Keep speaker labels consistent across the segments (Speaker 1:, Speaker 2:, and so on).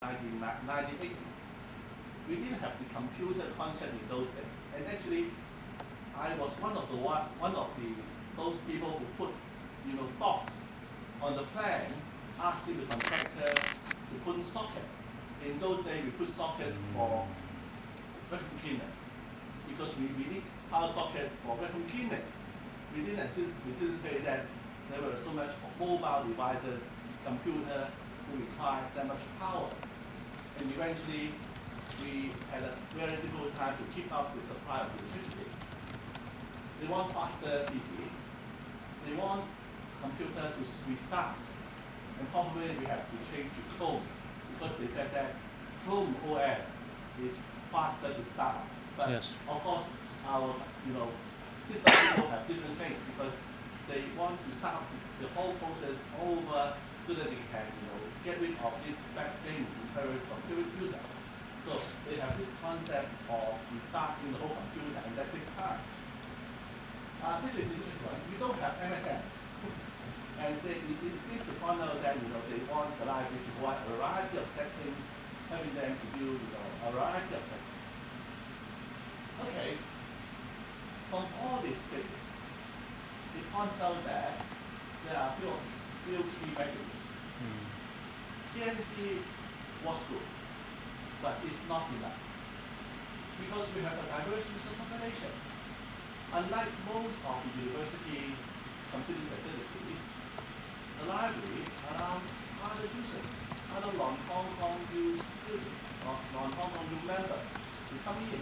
Speaker 1: 1980s. We didn't have the computer concept in those days, and actually, I was one of those people who put, dots on the plan, asking the contractor to put sockets. In those days, we put sockets for vacuum cleaners because we need power socket for vacuum cleaning. We didn't anticipate that there were so much mobile devices, computer who require that much power. And eventually, we had a very difficult time to keep up with supply of electricity. They want faster PC. They want computer to restart. And probably we have to change to Chrome because they said that Chrome OS is faster to start. But
Speaker 2: yes.
Speaker 1: Of course, our system people have different things because they want to start the whole process over so that they can get rid of this bad thing inherited from previous user. So they have this concept of restarting the whole computer, and that takes time. This is interesting. We don't have MSN. And it seems to point out that they want the library to provide a variety of settings, having them to do a variety of things. Okay. From all these figures, it points out that there are few key messages. PNC was good, but it's not enough because we have a diverse user population. Unlike most of the universities' computing facilities, the library allows other users, other non-Hong Kong U students or non-Hong Kong U members to come in.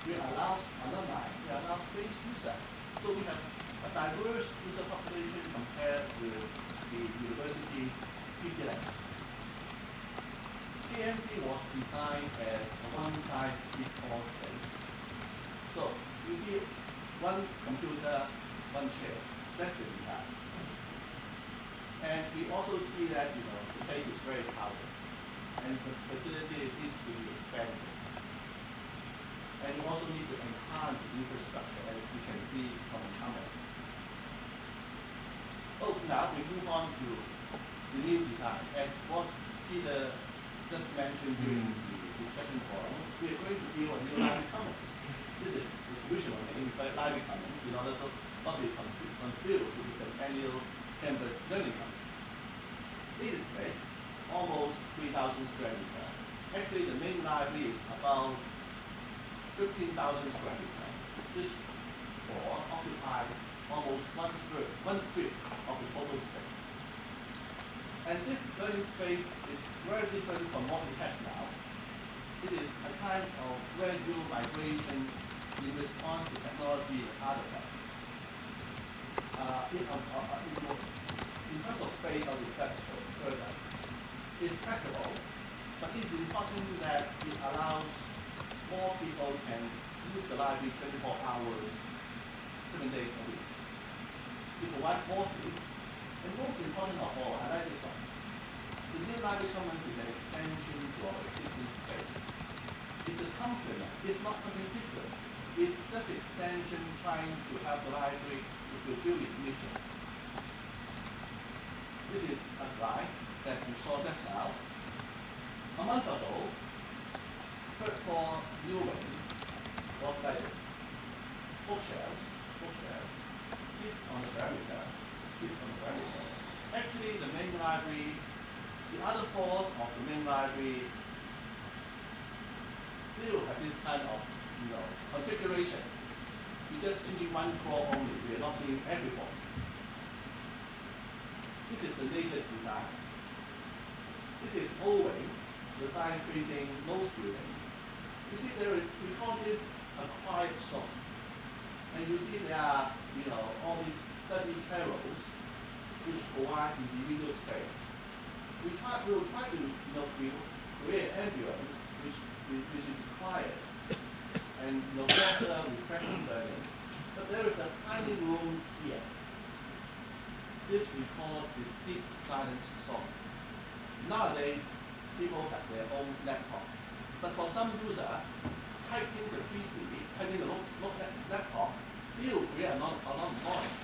Speaker 1: We allow alumni, we allow space users. So we have a diverse user population compared with the university's PC labs. PNC was designed as a one-size-fits-all space. So you see one computer, one chair. That's the design. And we also see that the place is very crowded, and the facility needs to be expanded. And you also need to enhance the infrastructure, as you can see from the comments. Oh, now we move on to the new design. As what Peter just mentioned during the discussion forum, we are going to build a new library commons. This is the original name, library commons, in order to not be confused with this annual campus learning commons. It is big, almost 3,000 square meters. Actually, the main library is about 15,000 square meters. This floor occupies almost one-fifth of the total space. And this learning space is very different from what we have now. It is a kind of gradual migration in response to technology and artifacts. In terms of space, I'll discuss further. It's flexible, but it's important that it allows more people can use the library 24 hours, 7 days a week. It provides courses, and most important of all, I like this one. The new library commons is an extension to our existing space. It's a complement. It's not something different. It's just extension trying to help the library to fulfill its mission. This is a slide that you saw just now. A month ago, third floor new wing was like this. Bookshelves, sits on the parameters. Actually, the main library, the other floors of the main library still have this kind of configuration. We're just changing one floor only. We are not changing every floor. This is the latest design. This is O-wing, the side facing no student. You see we call this a quiet zone. And you see there are all these study carrels which provide individual space. We will try to create ambience which is quiet and water reflective learning. But there is a tiny room here. This we call the deep silence zone. Nowadays, people have their own laptop. But for some user, typing the PC, typing the laptop, still create a lot of noise.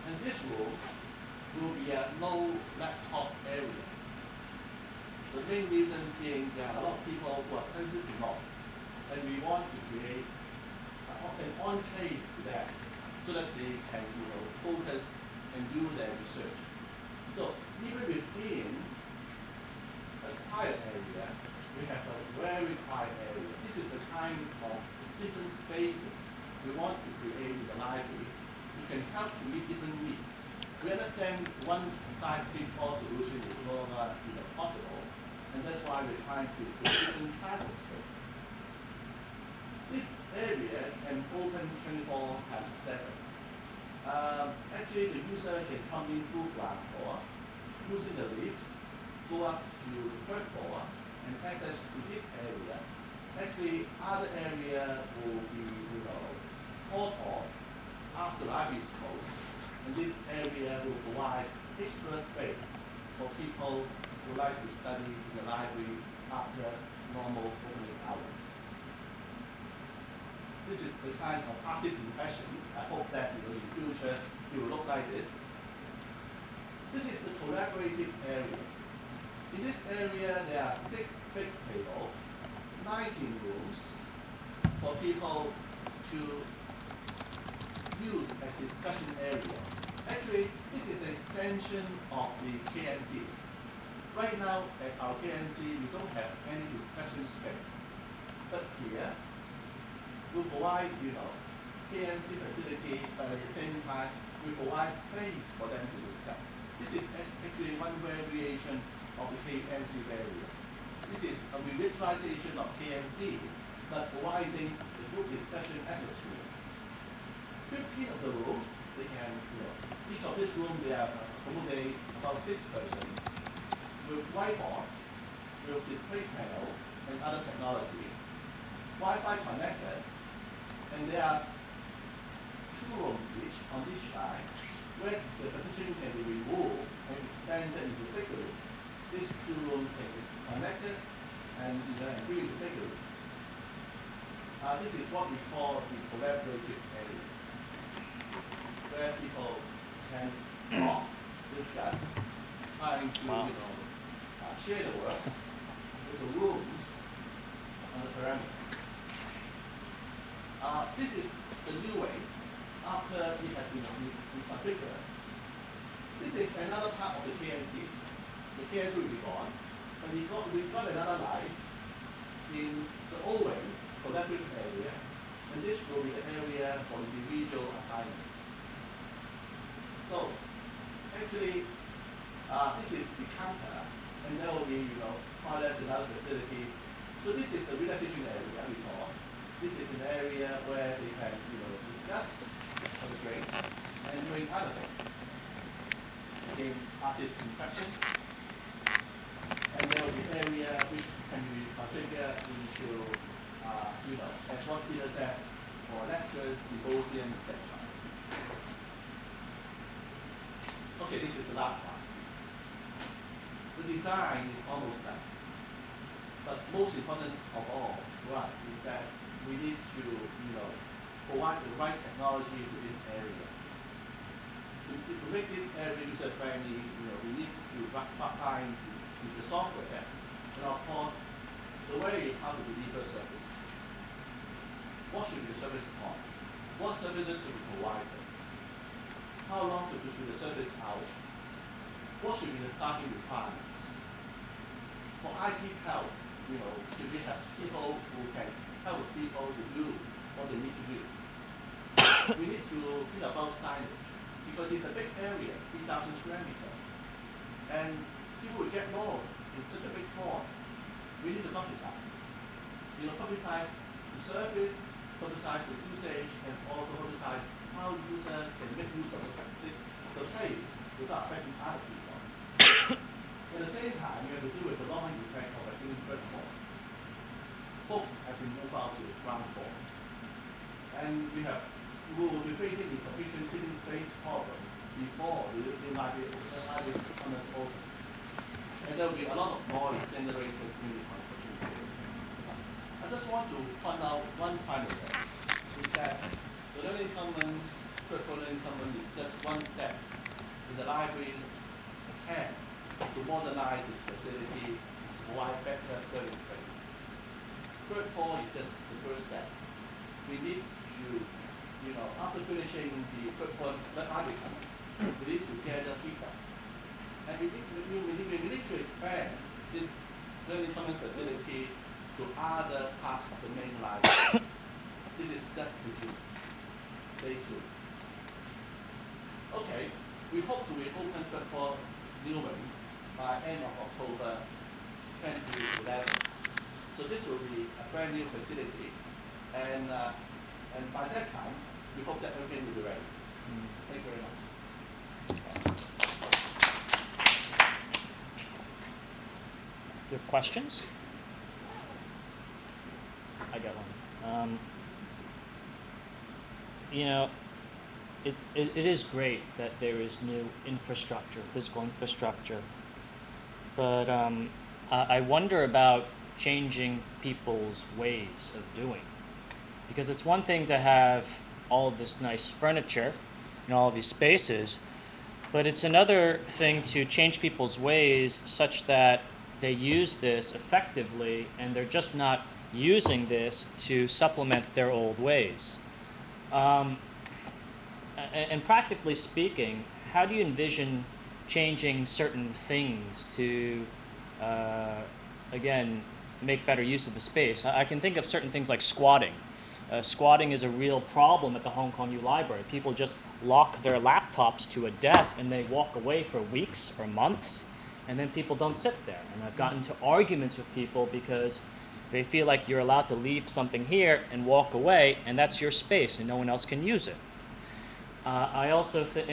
Speaker 1: And this room will be a no laptop area. So The main reason being there are a lot of people who are sensitive to noise, and we want to create an enclave to them so that they can focus and do their research. So even within a quiet area, we have a very quiet area. This is the kind of different spaces we want to create in the library. We can help to meet different needs. We understand one size fits all solution is no longer possible, and that's why we're trying to create different kinds of space. This area can open 24/7. Actually, the user can come in through ground floor, using the lift, go up to the third floor, and access to this area. Actually, other area will be called off after the library is closed, and this area will provide extra space for people who like to study in the library after normal opening hours. This is the kind of artist impression. I hope that in the future it will look like this. This is the collaborative area. In this area, there are 6 big tables, 19 rooms for people to use as discussion area. Actually, this is an extension of the KNC. Right now, at our KNC, we don't have any discussion space. But here, we provide, KNC facility, but at the same time, we provide space for them to discuss. This is actually one variation of the KNC area. This is a revitalization of KNC, but providing the group discussion atmosphere. 15 of the rooms, they can, each of this room, they are accommodate about 6 persons with whiteboard, with display panel, and other technology, Wi-Fi connected, and there are 2 rooms each on this side, where the partition can be removed and expanded into bigger rooms. These 2 rooms can be connected and be into bigger rooms. This is what we call the collaborative area, where people can talk, discuss, trying to share the work with the rooms on the perimeter. This is the new way after it has been reconfigured. This is another part of the KNC. The KNC will be gone, but we got another life in the old way, collaborative area, and this will be the area for individual assignments. So, actually, this is the counter, and there will be, toilets and other facilities. So this is the relaxation area we call. This is an area where they can, discuss, have a drink, and doing other things. Again, artist interaction. And there will be area which can be configured into, as what Peter said, for lectures, symposium, etc. Okay, this is the last one. The design is almost done. But most important of all to us is that we need to, provide the right technology to this area. To make this area user-friendly, we need to pipeline the software, and of course, the way how to deliver service. What should be the service on? What services should be provided? How long to fulfill the service hour? What should be the staffing requirements? For IT help, should we have people who can help people to do what they need to do? We need to think about signage, because it's a big area, 3,000 square meters. And people will get lost in such a big floor. We need to publicize. Publicize the service, publicize the usage, and also publicize how the user can make use of the place without affecting other people. At the same time, we have to deal with the long effect of a given first floor. Folks have been moved out to the ground floor. And we will be facing insufficient sitting space problem before the library commence also. And there will be a lot of noise generated in the construction period. I just want to point out one final thing, is that the Learning Commons, Critical Learning Commons is just one step in the library's attempt to modernize its facility, provide better learning space. Third floor is just the first step. We need to, after finishing the third floor argument, we need to gather feedback. And we need to expand this learning common facility to other parts of the main library. This is just the beginning. Stay tuned. Okay, we hope to reopen third floor Newman by end of October 2011. So this will be a brand new facility, and by that time, we hope that everything will be ready. Thank you very much.
Speaker 2: You have questions? I got one. It is great that there is new infrastructure, physical infrastructure, but I wonder about changing people's ways of doing. Because it's one thing to have all of this nice furniture and all of these spaces, but it's another thing to change people's ways such that they use this effectively and they're just not using this to supplement their old ways. And practically speaking, how do you envision changing certain things to, again, make better use of the space? I can think of certain things like squatting. Squatting is a real problem at the Hong Kong U Library. People just lock their laptops to a desk and they walk away for weeks or months, and then people don't sit there. And I've gotten into arguments with people because they feel like you're allowed to leave something here and walk away, and that's your space and no one else can use it. I also think,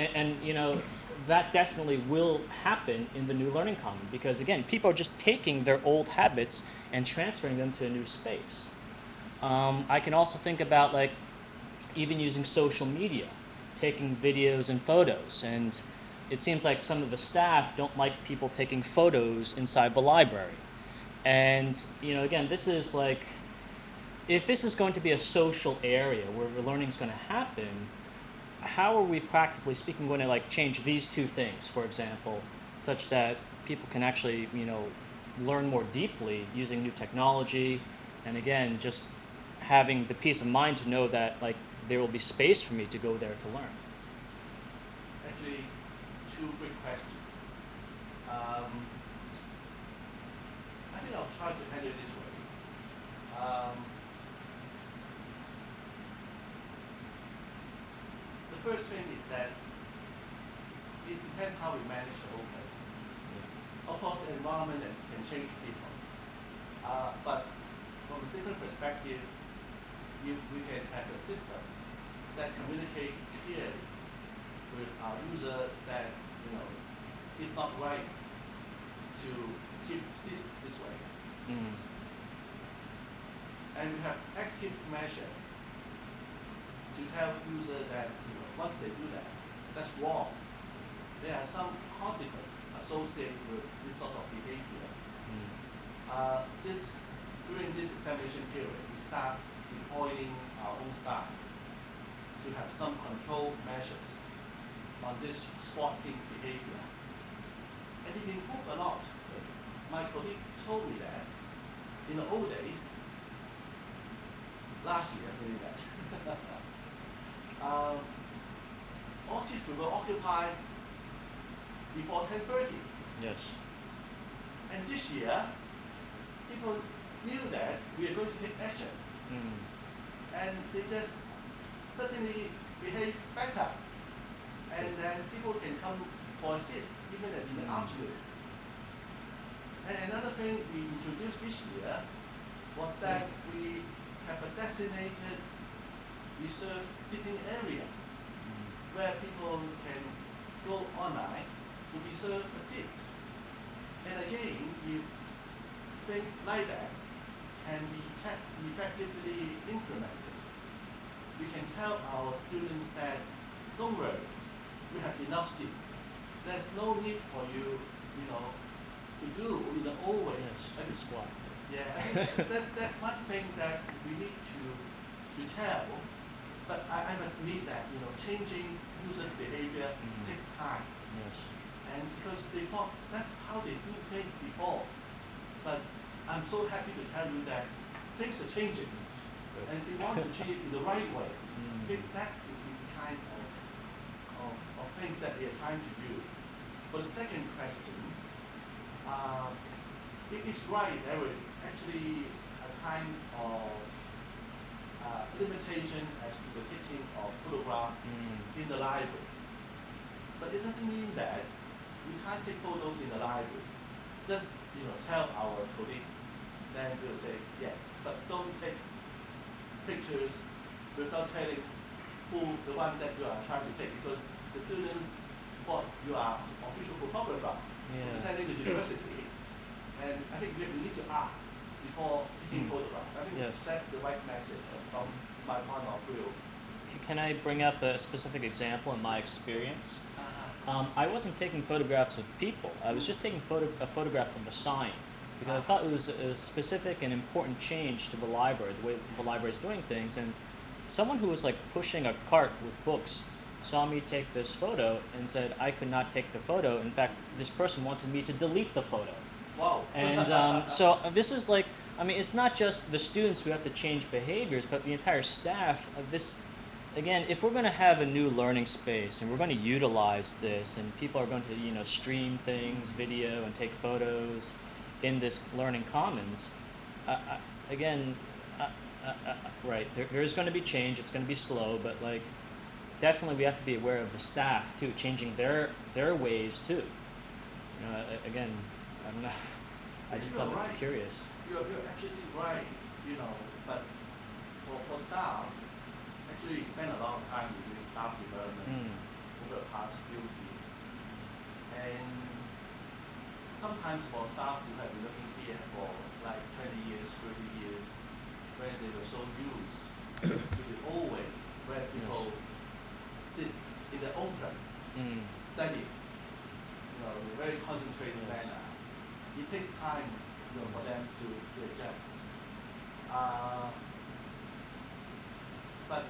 Speaker 2: that definitely will happen in the new learning common because, again, people are just taking their old habits and transferring them to a new space. I can also think about, like, even using social media, taking videos and photos. And it seems like some of the staff don't like people taking photos inside the library. And, again, this is like, if this is going to be a social area where learning is going to happen, how are we practically speaking going to like change these two things, for example, such that people can actually, learn more deeply using new technology, and again, just having the peace of mind to know that like there will be space for me to go there to learn?
Speaker 1: Actually, two quick questions. I think I'll try to handle it this way. The first thing is that it depends how we manage the whole place. Of course, the environment can change people. But from a different perspective, if we can have a system that communicates clearly with our users that, it's not right to keep seats this way. And we have active measure to tell users that, once they do that, that's wrong. There are some consequences associated with this sort of behavior. During this examination period, we start deploying our own staff to have some control measures on this squatting behavior. And it improved a lot. My colleague told me that in the old days, last year, really that, all seats were occupied before 10:30.
Speaker 2: Yes.
Speaker 1: And this year, people knew that we are going to take action. And they just certainly behave better. And then people can come for seats, even in the afternoon. And another thing we introduced this year was that we have a designated reserved sitting area where people can go online to reserve a seat. And again, if things like that can be effectively implemented, we can tell our students that, don't worry, we have enough seats. There's no need for you, to do in the old way.
Speaker 2: Yes, to squat.
Speaker 1: Yeah, I think that's one thing that we need to tell. But I must admit that, changing users' behavior takes time.
Speaker 2: Yes.
Speaker 1: And because they thought that's how they do things before. But I'm so happy to tell you that things are changing, and we want to change it in the right way. That's the kind of things that we are trying to do. For the second question, it is right, there is actually a kind of limitation as to the taking of photograph in the library. But it doesn't mean that we can't take photos in the library. Just tell our colleagues, then we'll say yes, but don't take pictures without telling who the one that you are trying to take, because the students thought you are official photographer representing the university, and I think we need to ask before taking photographs. I think that's the right message from my point of view.
Speaker 2: Can I bring up a specific example in my experience? I wasn't taking photographs of people. I was just taking a photograph of a sign, because I thought it was a specific and important change to the library, the way the library is doing things. And someone who was like pushing a cart with books saw me take this photo and said I could not take the photo. In fact, this person wanted me to delete the photo.
Speaker 1: Wow.
Speaker 2: And so this is like, I mean, it's not just the students who have to change behaviors, but the entire staff of this. Again, if we're going to have a new learning space and we're going to utilize this, and people are going to stream things, video, and take photos in this learning commons, right, there's going to be change. It's going to be slow, but like definitely we have to be aware of the staff too, changing their ways too. Again, I don't know. I just thought it curious.
Speaker 1: You're absolutely right. But for staff, actually we spend a lot of time doing staff development over the past few years. And sometimes for staff who have been working here for like 20 years, 30 years, where they were so used to the old way, where people sit in their own place, study, in a very concentrated manner. It takes time for them to adjust. But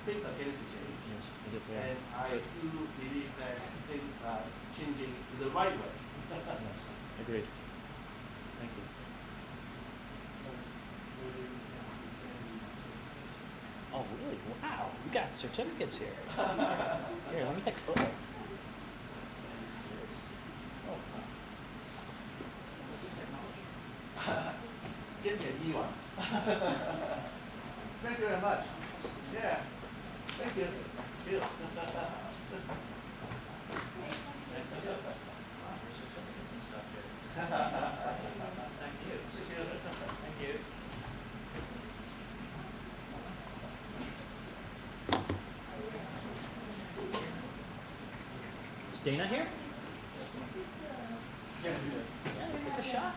Speaker 1: things are getting to change.
Speaker 2: Yes,
Speaker 1: and I do believe that things are changing in the right way.
Speaker 2: Yes, agreed. Thank you. Oh, really? Wow, you got certificates here. Here, let me take a photo. Oh, wow. This is technology.
Speaker 1: Give me an E1. Thank you very much. Yeah. Thank you. Thank you.
Speaker 2: Certificates and stuff here.
Speaker 1: Thank you.
Speaker 2: Thank you. Is Dana here?
Speaker 1: Yeah.
Speaker 2: Yeah, let's take a shot.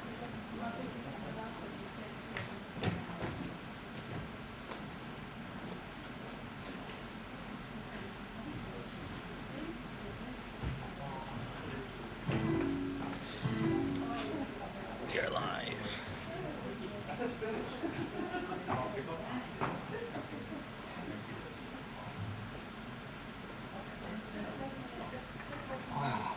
Speaker 2: We're live. Wow.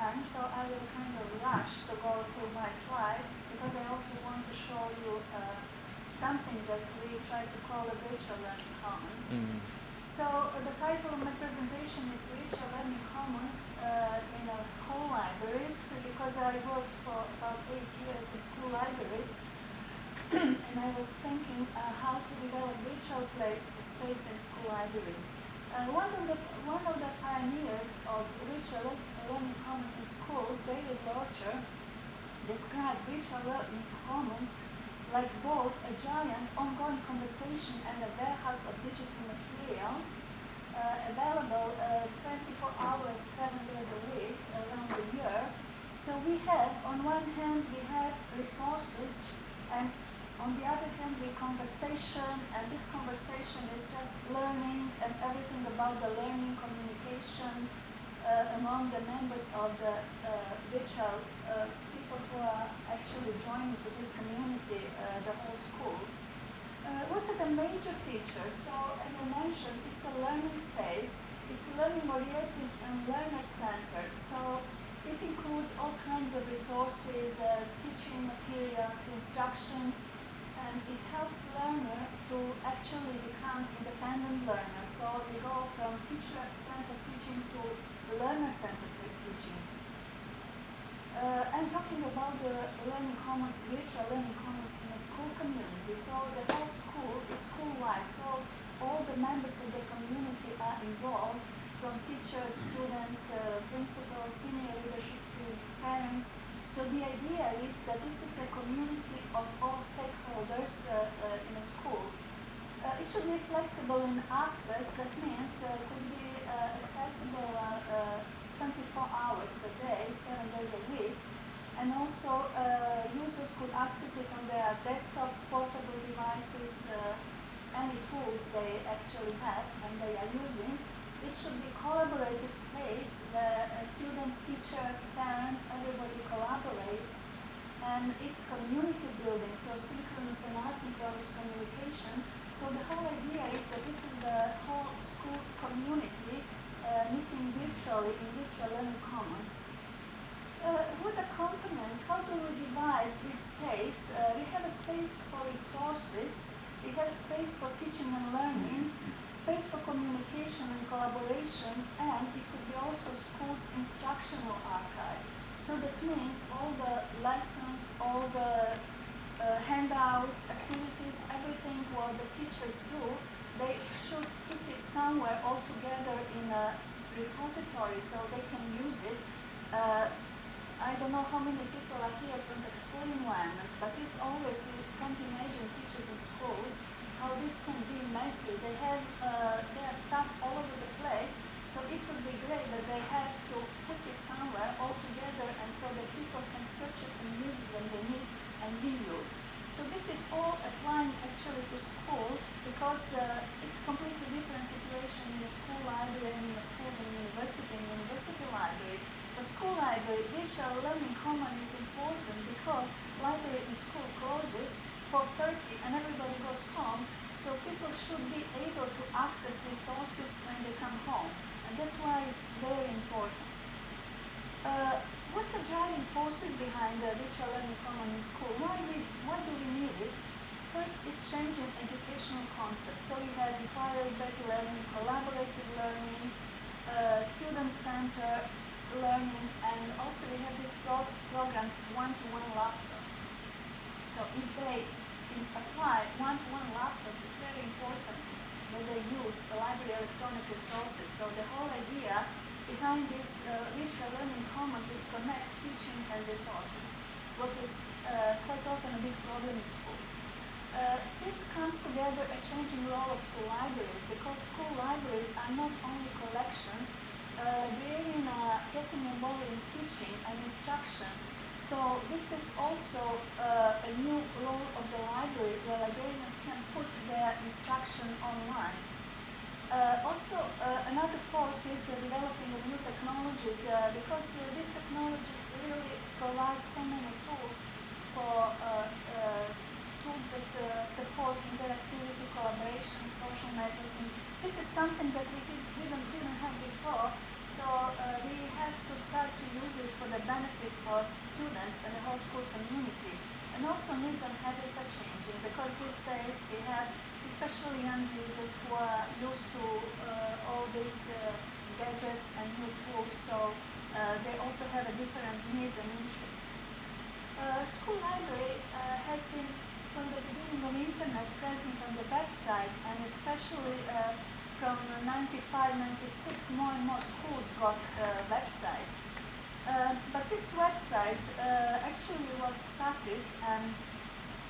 Speaker 3: time, so I will kind of rush to go through my slides because I also want to show you something that we try to call a virtual learning commons. So the title of my presentation is Virtual Learning Commons in school libraries, because I worked for about 8 years in school libraries, and I was thinking how to develop virtual play space in school libraries. One of the pioneers of virtual learning commons in schools, David Lorcher, described virtual learning commons like both a giant ongoing conversation and a warehouse of digital materials available 24 hours, 7 days a week around the year. So we have, on one hand, we have resources, and on the other hand, we conversation, and this conversation is just learning and everything about the learning communication among the members of the virtual people who are actually joining to this community, the whole school. What are the major features? So, as I mentioned, it's a learning space, it's learning-oriented and learner-centered. So, it includes all kinds of resources, teaching materials, instruction, and it helps learner to actually become independent learners. So, we go from teacher-centered teaching to learner-centered teaching. I'm talking about the learning commons, virtual learning commons in a school community. So the whole school is school-wide. So all the members of the community are involved, from teachers, students, principals, senior leadership team, parents. So the idea is that this is a community of all stakeholders in a school. It should be flexible in access. That means it could be accessible 24 hours a day, 7 days a week, and also users could access it on their desktops, portable devices, any tools they actually have and they are using. It should be collaborative space where students, teachers, parents, everybody collaborates, and it's community building through synchronous and asynchronous communication. So the whole idea is that this is the whole school community meeting virtually in virtual learning commons. What are components? How do we divide this space? We have a space for resources, we have space for teaching and learning, space for communication and collaboration, and it could be also school's instructional archive. So that means all the lessons, all the handouts, activities, everything what the teachers do, they should keep it somewhere all together in a repository so they can use it. I don't know how many people are here from the school environment, but it's always, you can't imagine teachers in schools, how this can be messy. They have their stuff all over the place, so it would be great that they have to put it somewhere all together and so that people can search it and use it when they need and reuse. So this is all applying actually to school because it's completely different situation in a school library and in a school and university library. For school library, virtual learning common is important because library in school closes for 30 and everybody goes home, so people should be able to access resources when they come home, and that's why it's very important. What are driving forces behind the virtual learning common in school? Why do we need it? First, it's changing educational concepts. So we have inquiry-based learning, collaborative learning, student-centered learning, and also we have these programs, one-to-one laptops. So if they apply one-to-one laptops, it's very important that they use the library electronic resources. So the whole idea behind this virtual learning commons is connect teaching and resources, what is quite often a big problem in schools. This comes together a changing role of school libraries because school libraries are not only collections, getting involved in teaching and instruction. So this is also a new role of the library where librarians can put their instruction online. Another force is the developing of new technologies because these technologies really provide so many tools for tools that support interactivity, collaboration, social networking. This is something that we didn't have before. So we have to start to use it for the benefit of students and the whole school community. And also needs and habits are changing because these days we have especially young users who are used to all these gadgets and new tools, so they also have a different needs and interests. School library has been from the beginning of internet present on the website, and especially from 95, 96, more and more schools got a website. But this website actually was static, and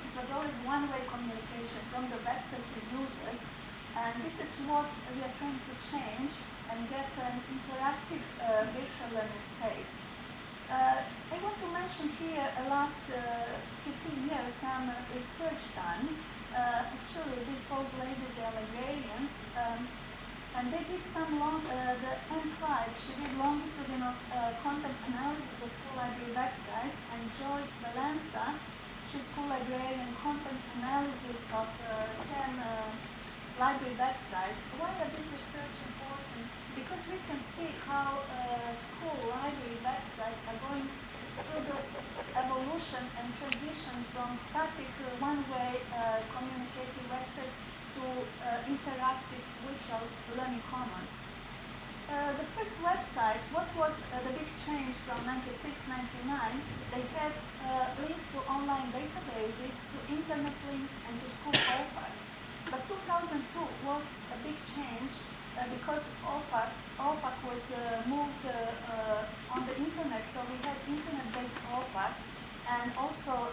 Speaker 3: it was always one-way communication from the website to users. And this is what we are trying to change and get an interactive virtual learning space. I want to mention here last 15 years some research done. Actually, these both ladies, they are librarians, and they did some the Anne Clyde, she did longitudinal content analysis of school library websites, and Joyce Valenza, she's school librarian, content analysis of 10 library websites. Why are this research important? Because we can see how school library websites are going through this evolution and transition from static one-way communicating website to interactive virtual learning commons. The first website, what was the big change from 96-99? They had links to online databases, to internet links, and to school OPAC. But 2002 was a big change because OPAC was moved on the internet, so we had internet-based OPAC, and also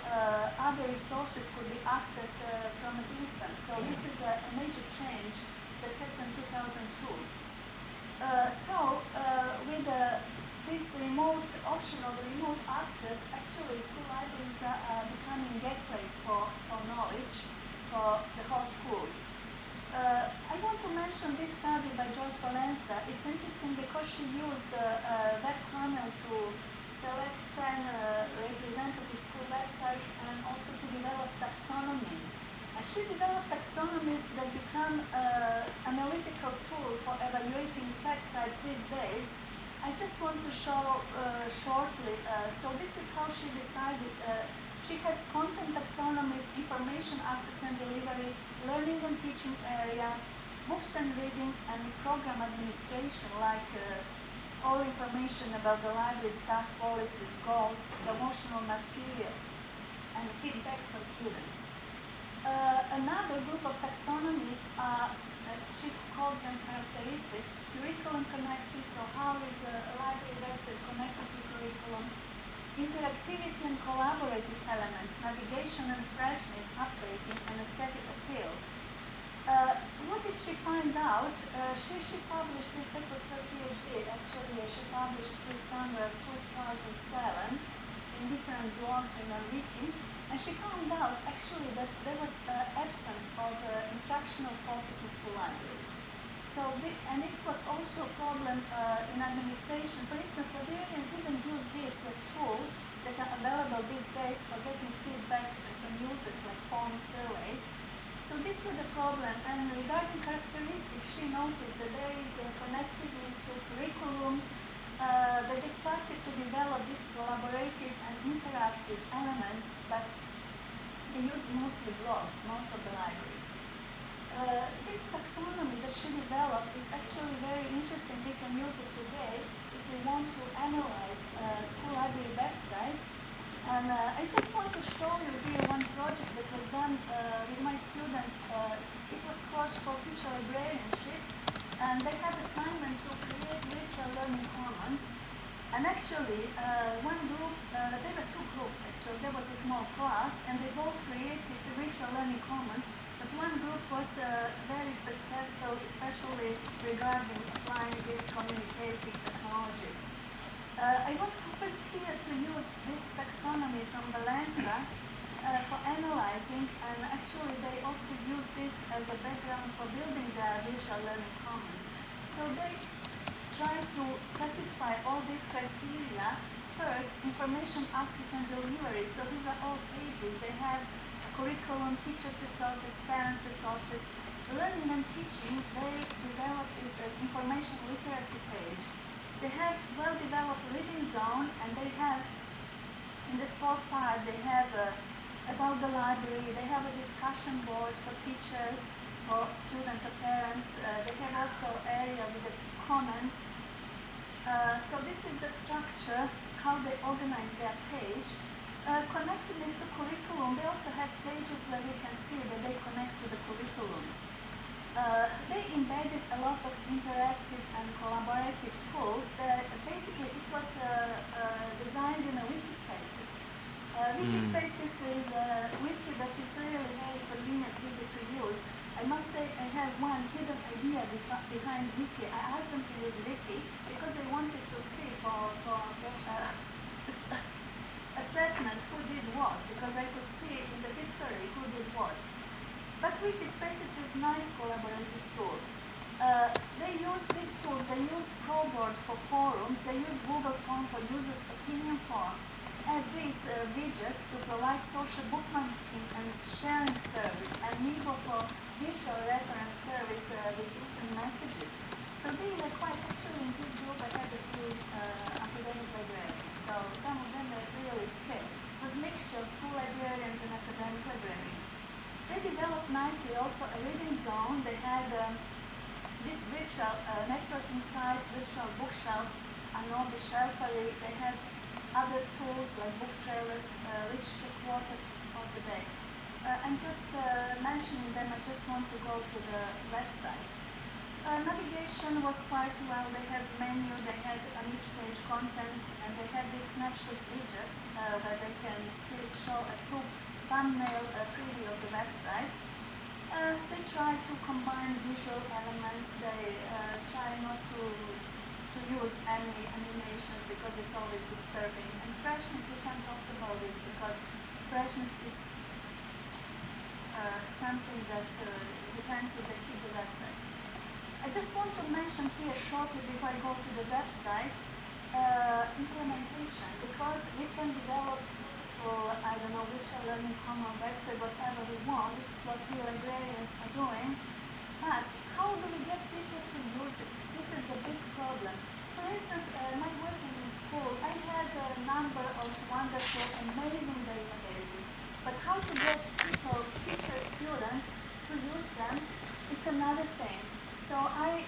Speaker 3: other resources could be accessed from a distance. So this is a major change that happened in 2002. With this optional remote access, actually school libraries are becoming gateways for knowledge for the whole school. I want to mention this study by Joyce Valenza. It's interesting because she used the web panel to select 10 representative school websites and also to develop taxonomies. And she developed taxonomies that become analytical tool for evaluating websites these days. I just want to show shortly. So this is how she decided. She has content taxonomies, information access and delivery, learning and teaching area, books and reading, and program administration, like all information about the library staff policies, goals, promotional materials, and feedback for students. Another group of taxonomies are, she calls them characteristics, curriculum connected, so how is a library website connected to curriculum, interactivity and collaborative elements, navigation and freshness, updating, and aesthetic appeal. What did she find out? She published this, that was her PhD actually, she published this somewhere 2007 in different blogs in Wiki, and she found out actually that there was absence of instructional focus in school libraries. And this was also a problem in administration. For instance, librarians didn't use these tools that are available these days for getting feedback from users, like phone surveys. So this was the problem. And regarding characteristics, she noticed that there is a connectiveness to curriculum, that they started to develop these collaborative and interactive elements, but they use mostly blogs, most of the libraries. This taxonomy that she developed is actually very interesting. We can use it today if we want to analyze school library websites. And I just want to show you here one project that was done with my students. It was course for teacher librarianship, and they had assignment to create virtual learning commons. And actually, one group, there were two groups actually. There was a small class, and they both created the virtual learning commons. But one group was very successful, especially regarding applying these communicating technologies. I want first here to use this taxonomy from Valenza for analyzing, and actually they also use this as a background for building the virtual learning commons. So they try to satisfy all these criteria. First, information access and delivery. So these are all pages. They have curriculum, teachers' resources, parents' resources. Learning and teaching, they develop this as information literacy page. they have well-developed reading zone, and they have, in this fourth part, they have about the library, they have a discussion board for teachers, or students or parents. They have also area with the comments. So this is the structure, how they organize their page. Connecting this to curriculum, they also have pages where you can see that they connect to the curriculum. They embedded a lot of interactive and collaborative tools that basically it was designed in a Wiki Spaces. Wiki Spaces is a wiki that is really very convenient, easy to use. I must say I have one hidden idea behind Wiki. I asked them to use Wiki because I wanted to see for assessment who did what, because I could see in the history who did what. But Wiki Spaces is a nice collaborative tool. They use these tools, they use ProBoard for forums, they use Google Form for users' opinion form, add these widgets to provide social bookmarking and sharing service, and Moodle for virtual reference service with instant messages. So they were quite, actually in this group I had a few academic librarians, so some of them were really skilled. It was a mixture of school librarians and academic librarians. They developed nicely also a reading zone. They had this virtual networking sites, virtual bookshelves, Adobe Shelfery. They had other tools like book trailers, literature quarter of the day. And just mentioning them, I just want to go to the website. Navigation was quite well. They had menu, they had on each page contents, and they had these snapshot widgets where they can show a thumbnail preview of the website. They try to combine visual elements. They try not to use any animations because it's always disturbing. And freshness, we can't talk about this because freshness is something that depends if they keep the website. I just want to mention here shortly before I go to the website, implementation, because we can develop for, I don't know, which Elearning common website, whatever we want. This is what we librarians are doing. But how do we get people to use it? This is the big problem. For instance, my working in school, I had a number of wonderful, amazing databases. But how to get people, teachers, students, to use them, it's another thing. So I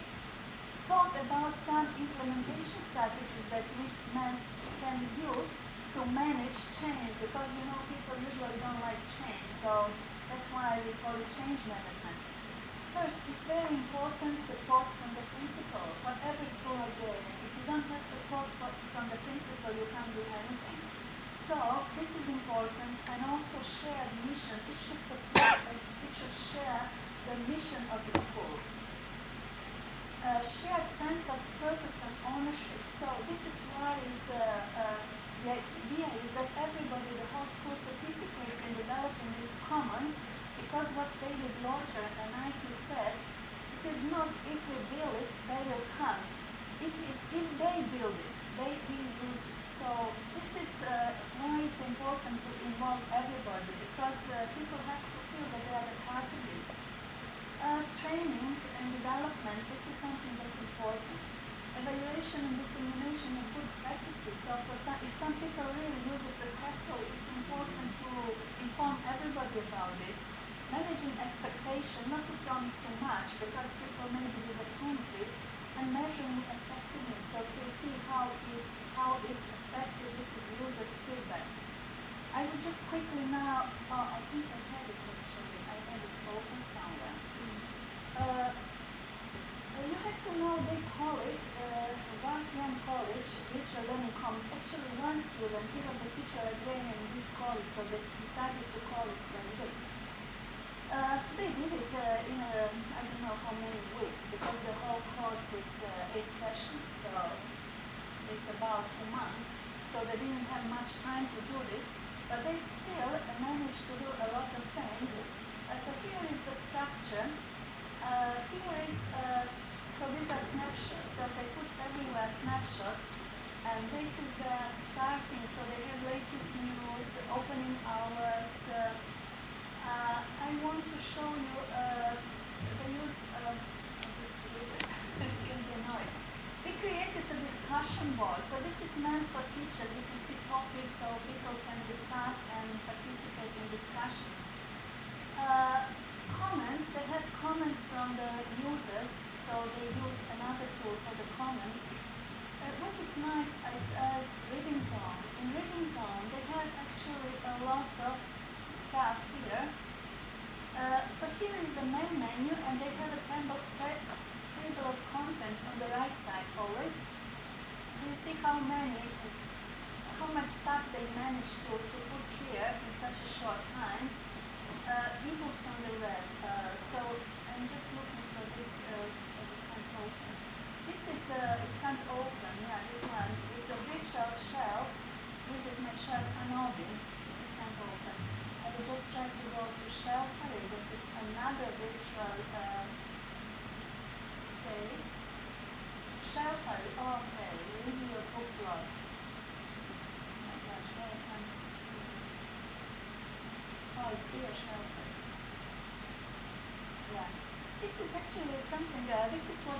Speaker 3: thought about some implementation strategies that we can use to manage change, because you know people usually don't like change, so that's why we call it change management. First, it's very important support from the principal for every school librarian. If you don't have support from the principal, you can't do anything. So this is important, and also shared mission. It should support and it should share the mission of the school. Shared sense of purpose and ownership. So this is why the idea is that everybody, the whole school, participates in developing these commons, because what David Lorcher nicely said, it is not if we build it, they will come. It is if they build it, they will use it. So this is why it's important to involve everybody, because people have to feel that they are a part of this. Training and development, this is something that's important. Evaluation and dissemination of good practices. So if some people really use it successfully, it's important to inform everybody about this. Managing expectation, not to promise too much, because people may be disappointed, and measuring effectiveness, so to see how it's effective. This is users' feedback. I would just quickly now, I think I had it actually, I had it open somewhere. You have to know, they call it, Popperian College, Virtual Learning Commons. Actually, one student, he was a teacher librarian in this college, so they decided to call it this. They did it in I don't know how many weeks, because the whole course is 8 sessions, so it's about 2 months. So they didn't have much time to do it, but they still managed to do a lot of things. So here is the structure. Here is, so these are snapshots. So they put everywhere snapshot, and this is the starting. So they have latest news, opening hours. I want to show you the use of these widgets. They created a discussion discussion board. So this is meant for teachers. You can see topics so people can discuss and participate in discussions. Comments, they had comments from the users, so they used another tool for the comments. What is nice is reading zone. In reading zone, they had actually a lot of stuff here. So here is the main menu, and they have a table of contents on the right side always. So you see how much stuff they managed to put here in such a short time. Ebooks on the red. So I'm just looking for this. It can't open. This is it can't open. Yeah, this one is a virtual shelf. Visit my shelf Anobi. It can't open. I will just try to go to Shelfery. That is another virtual space. Shelfery. Okay. Review your book log. Oh my gosh, where I can't. Oh, it's here, Shelfery. Yeah. This is actually something, this is what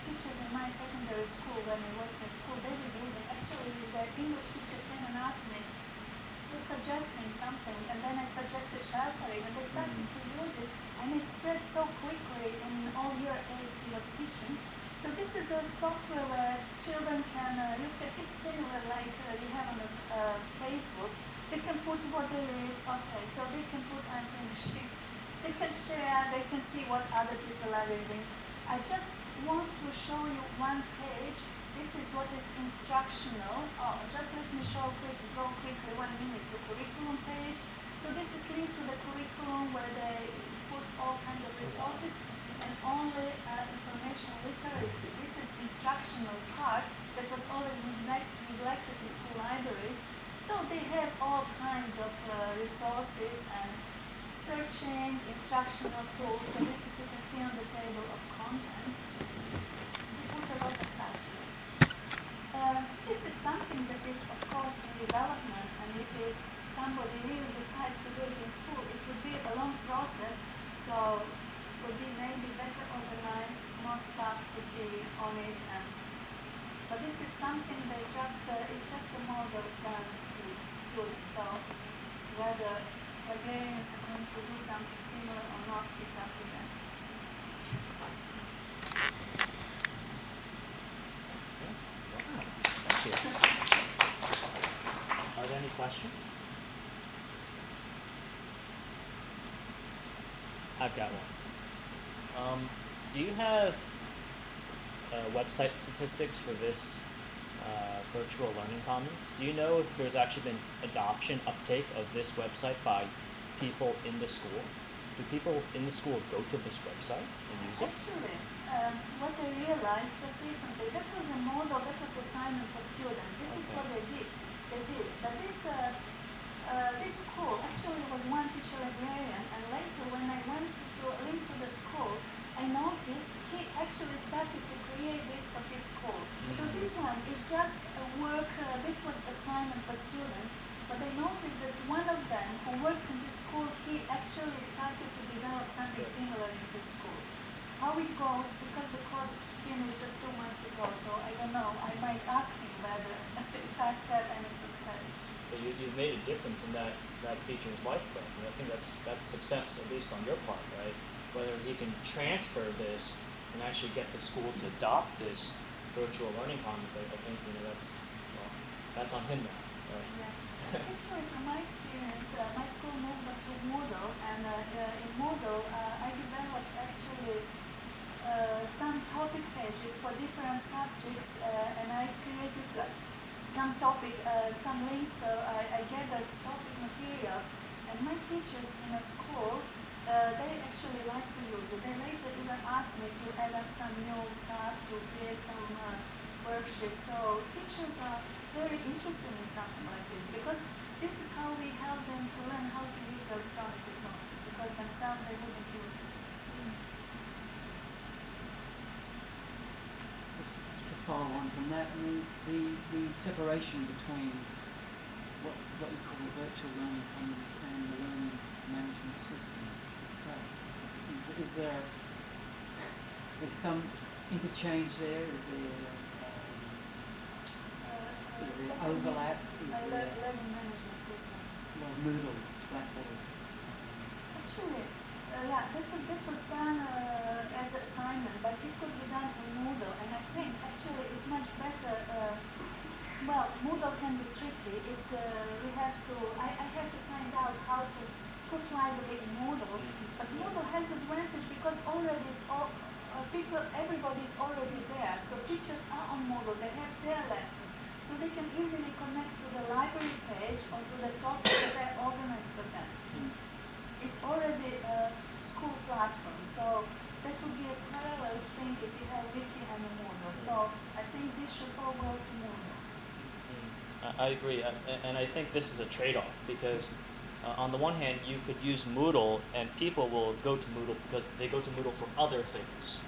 Speaker 3: teachers in my secondary school, when I worked in school, they were using. Actually, the English teacher came and asked me to suggest him something, and then I suggested Shelfery, and they started to use it, and it spread so quickly in all year 8s he was teaching. So this is a software where children can, it's similar like you have on Facebook. They can put what they read, okay, so they can put, I'm finishing. They can share, they can see what other people are reading. I just want to show you one page. This is what is instructional. Oh, just let me go quickly 1 minute to curriculum page. So this is linked to the curriculum where they put all kinds of resources and only information literacy. This is instructional part that was always neglected in school libraries. So they have all kinds of resources and searching, instructional tools. So this is, you can see on the table of contents. We put a lot of stuff here. This is something that is, of course, in development, and if it's somebody really decides to do it in school, it would be a long process. So it would be maybe better organized, more stuff could be on it. But this is something that it's just a model done to students. So whether librarians are going to do something similar or not, it's up to them.
Speaker 2: Thank you. Are there any questions? I've got one. Do you have website statistics for this virtual learning commons? Do you know if there's actually been adoption, uptake of this website by people in the school? Do people in the school go to this website and use it?
Speaker 3: Actually, what I realized just recently, that was a model, that was assignment for students. This is what they did. But this school actually was one teacher librarian, and later when I went to link to the school, I noticed he actually started to create this for his school. So this one is just a work that was assignment for students, but I noticed that one of them who works in this school, he actually started to develop something similar in his school. How it goes, because the course finished just 2 months ago, so I don't know. I might ask him whether it has had any success.
Speaker 2: But you've made a difference in that teacher's life, though. I think that's success, at least on your part, right? Whether he can transfer this and actually get the school to adopt this virtual learning commons, I think that's on him now. Right?
Speaker 3: Yeah. Actually, from my experience, my school moved up to Moodle, and in Moodle, I developed actually some topic pages for different subjects, and I created some links. So I gathered topic materials, and my teachers in a school. They actually like to use it. They later even asked me to add up some new stuff, to create some worksheets. So teachers are very interested in something like this, because this is how we help them to learn how to use electronic resources, because themselves they wouldn't use it.
Speaker 4: Just to follow on from that, I mean, the separation between what you call the virtual learning commons and the learning management system. So, is there some interchange there? Is there Is there overlap? Is there
Speaker 3: learning management system.
Speaker 4: Moodle, Blackboard?
Speaker 3: Actually, yeah, that was done as an assignment, but it could be done in Moodle, and I think actually it's much better. Well, Moodle can be tricky. It's we have to. I have to find out how to put library in Moodle, but Moodle has advantage because already is all, everybody's already there. So teachers are on Moodle. They have their lessons, so they can easily connect to the library page or to the topics that are organized for them. It's already a school platform, so that would be a parallel thing if you have Wiki and a Moodle. So I think this should all go to Moodle.
Speaker 2: I agree, and I think this is a trade-off because on the one hand, you could use Moodle and people will go to Moodle because they go to Moodle for other things.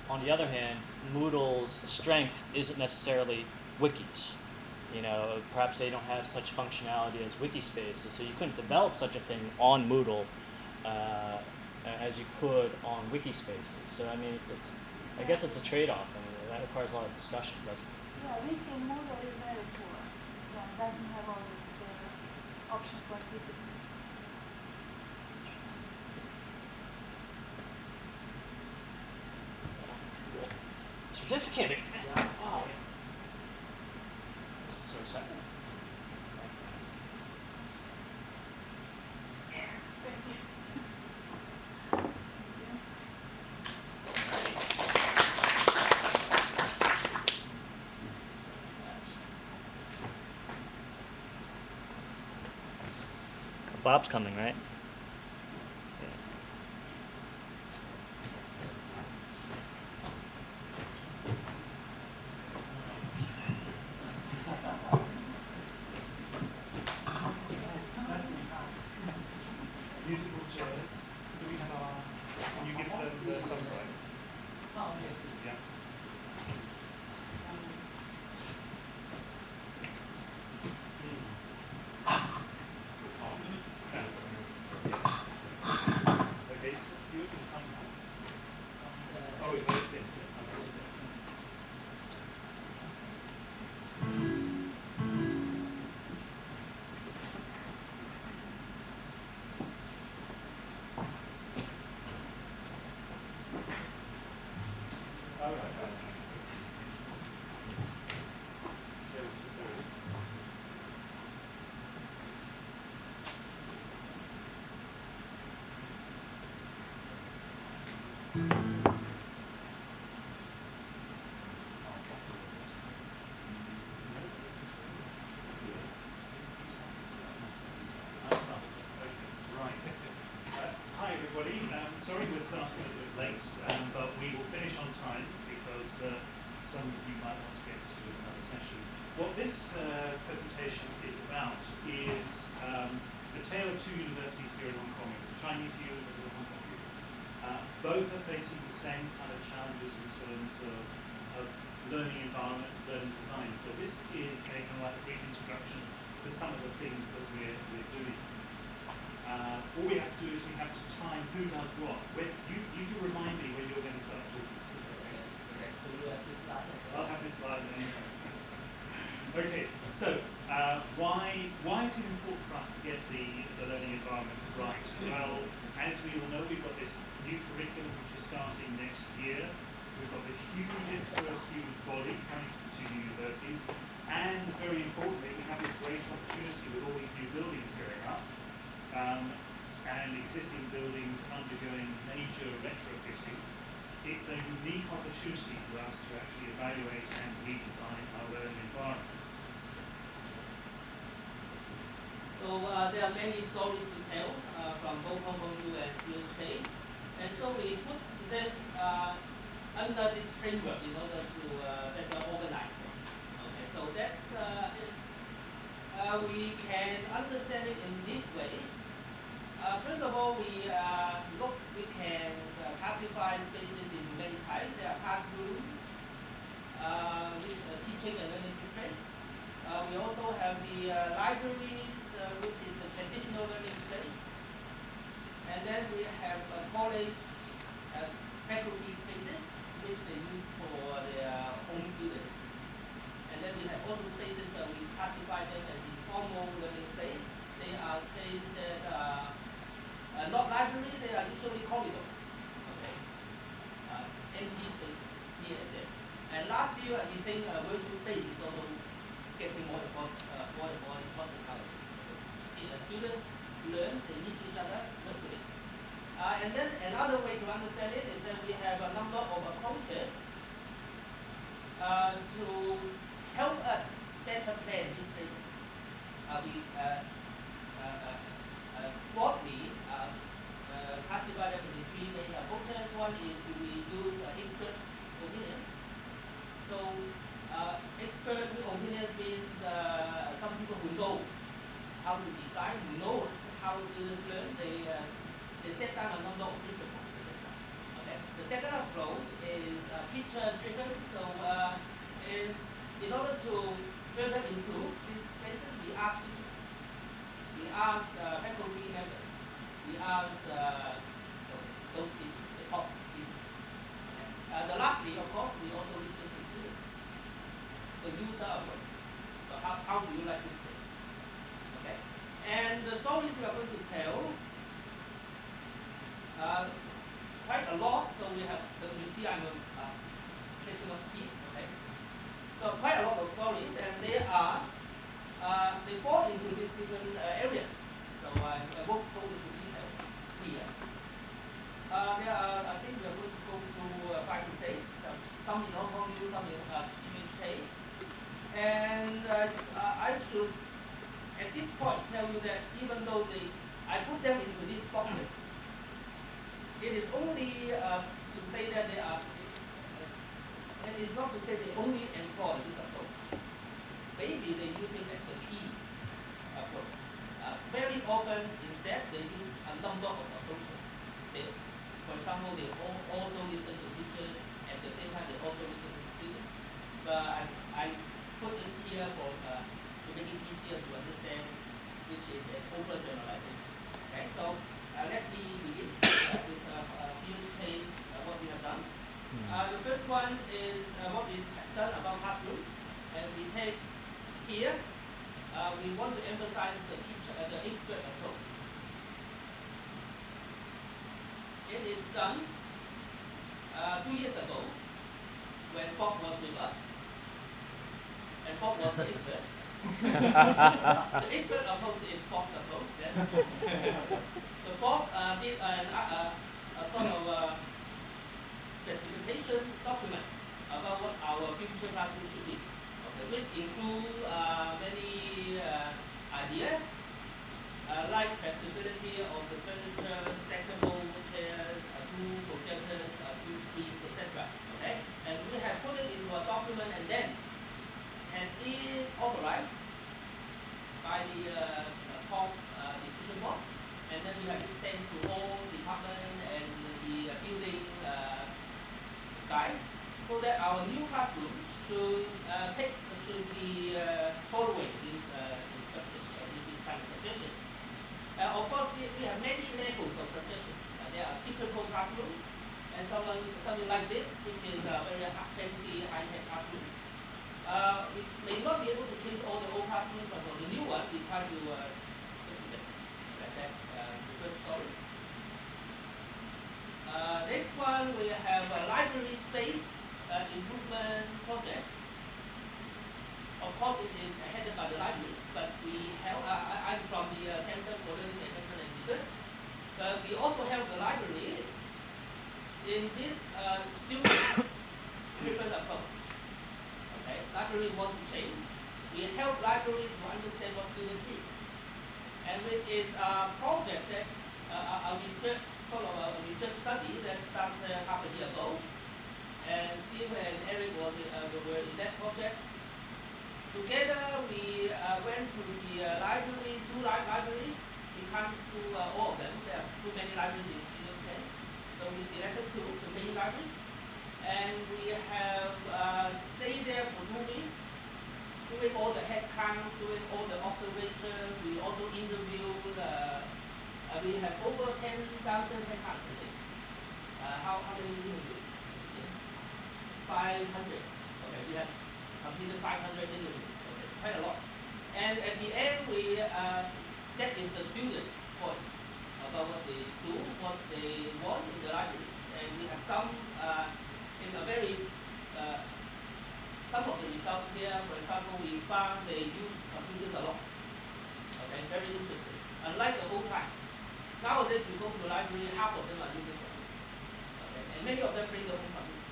Speaker 2: On the other hand, Moodle's strength isn't necessarily wikis. You know, perhaps they don't have such functionality as wiki spaces, so you couldn't develop such a thing on Moodle as you could on wiki spaces. So I mean, it's I guess it's a trade-off, and that requires a lot of discussion, doesn't it?
Speaker 3: Yeah, Wiki in Moodle is very poor. Yeah, it doesn't have all these options like wiki spaces.
Speaker 2: Certificate. Yeah. Oh. This is so exciting. Bob's coming, right?
Speaker 5: Musical chairs. Do we have our? Can you give them the thumb drive?
Speaker 4: Oh, yes.
Speaker 5: Yeah. Okay, so you can come now. Oh, it's in. All right. Hi everybody. Sorry we're starting a little bit late, but we will finish on time because some of you might want to get to another session. What this presentation is about is the tale of two universities here in Hong Kong. It's a Chinese U as well as a Hong Kong U. Both are facing the same kind of challenges in terms of learning environments, learning design. So this is a kind of like a brief introduction to some of the things that we're doing. All we have to do is we have to time who does what. You do remind me when you're going to start talking. I'll have this slide then. Okay, so why is it important for us to get the learning environments right? Well, as we all know, we've got this new curriculum which is starting next year. We've got this huge first student body coming to the two universities, and very importantly, we have this great opportunity with all these new buildings going up. And existing buildings undergoing major retrofitting. It's a unique opportunity for us to actually evaluate and redesign our learning environments.
Speaker 6: So there are many stories to tell from both Hong Kong U and CU State, and so we put them under this framework in order to better organize them. Okay, so that's we can understand it in this way. First of all, we can classify spaces into many types. There are classrooms, which are teaching and learning space. We also have the libraries, which is the traditional learning space. And then we have college faculty spaces, which they use for their own students. And then then we have also spaces we classify them as informal learning space. They are space that are not library, they are usually corridors. Okay. Empty spaces here and there. And lastly, we think virtual space is also getting more and more important nowadays. See, as students learn, they meet each other virtually. And then another way to understand it is that we have a number of approaches to help us better plan these spaces. We broadly classify them into three main approaches. One is we use expert opinions. So expert opinions means some people who know how to design, who know how students learn. They set down a number of principles, etc. Okay. The second approach is teacher-driven. So is in order to further improve these spaces, we ask teachers, we ask faculty members, we ask those people, the top people. Okay. Lastly, of course, we also listen to students, the user approach. So how do you like this space? Okay. And the stories we are going to tell, quite a lot. So we have, you see I'm taking off speed. Okay. So quite a lot of stories, and they fall into these different areas. So I won't go into detail here. There are, I think we are going to go through 5 to 6, some in Hong Kong U, some in CHK. And I should, at this point, tell you that even though I put them into these boxes, it is only to say that they are, and it's not to say they only employ this approach. Maybe they use it as the key approach. Very often, instead, they use a number of approaches. For example, they also listen to teachers, at the same time, they also listen to students. But I put it here to make it easier to understand, which is an overgeneralization. Okay, so let me begin with CHK, what we have done. The first one is what we've done about classroom, and we take here, we want to emphasize the expert approach. It is done 2 years ago when Bob was with us, and Bob was the expert. The expert approach is Bob's approach. Then. So Bob did a sort of specification document about what our future classroom should be, okay, which include many ideas like flexibility of the furniture, stackable chairs, 2 projectors, 2 screens, etc. Okay, and we have put it into a document and then and it authorized by the top decision board, and then we have it sent to all department and the building guys, so that our new classroom should be following these instructions, these kind of suggestions. Of course, we have many levels of suggestions. There are typical classrooms, and something like this, which is very fancy, high-tech classrooms. We may not be able to change all the old classrooms, but for the new one, we try to stick to them. That's the first story. Next one, we have a library space improvement project. Of course, it is headed by the libraries, but we help. I'm from the Center for Learning Enhancement and Research. But we also help the library in this student-driven approach. Okay, library want to change. We help library to understand what students need, and it is a project that a research sort of a research study that started half a year ago, and Sim and Eric were in that project. Together, we went to the library, 2 libraries. We can't do all of them. There are too many libraries in CHK. So we selected 2, the main libraries. And we have stayed there for 2 weeks, doing all the head counts, doing all the observations. We also interviewed, we have over 10,000 head counts today. How many interviews? 500. Okay, we have completed 500 interviews, so it's quite a lot. And at the end, that is the student voice about what they do, what they want in the libraries. And we have some, some of the results here, for example, we found they use computers a lot. Okay, very interesting. Unlike the old time. Nowadays, you go to the library, half of them are using computers. Okay, and many of them bring their own computer.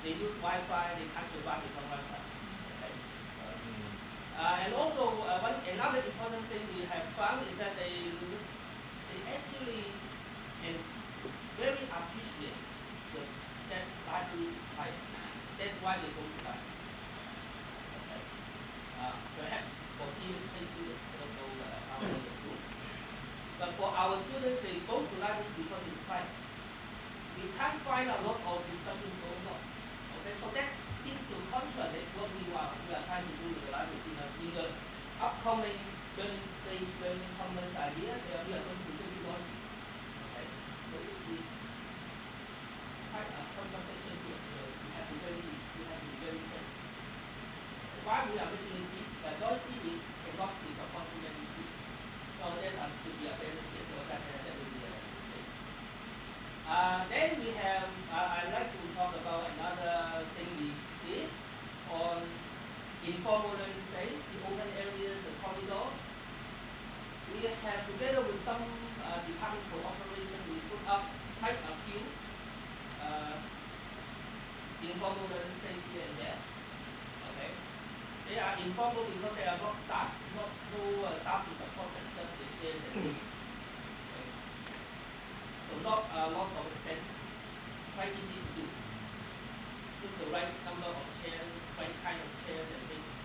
Speaker 6: They use Wi-Fi, they can't survive without Wi-Fi. Okay. And also, another important thing we have found is that they actually and very appreciate that library is private. That's why they go to library. Okay. Perhaps for CHK students, I don't know how many the school. But for our students, they go to libraries because it's private. We can't find a lot of discussions going on. Okay, so that seems to contradict what we are trying to do with the libraries. In the upcoming learning space, learning commons idea, we are going to do it also. Okay, so it is quite a contradiction here. You have to be very careful. Why we are making this? Noisy, we cannot disappoint too many students. So there should be a balance here. So that will be a mistake. Then we have, I'd like to talk about another thing we did on informal learning space, the open areas, the corridors. We have, together with some departments for operation, we put up quite a few informal learning space here and there. Okay, they are informal because they are not staff, no staff to support them, just the chairs and tables. Okay. So not a lot of expenses, quite easy to do. Put the right number of chairs, right kind of chairs and tables.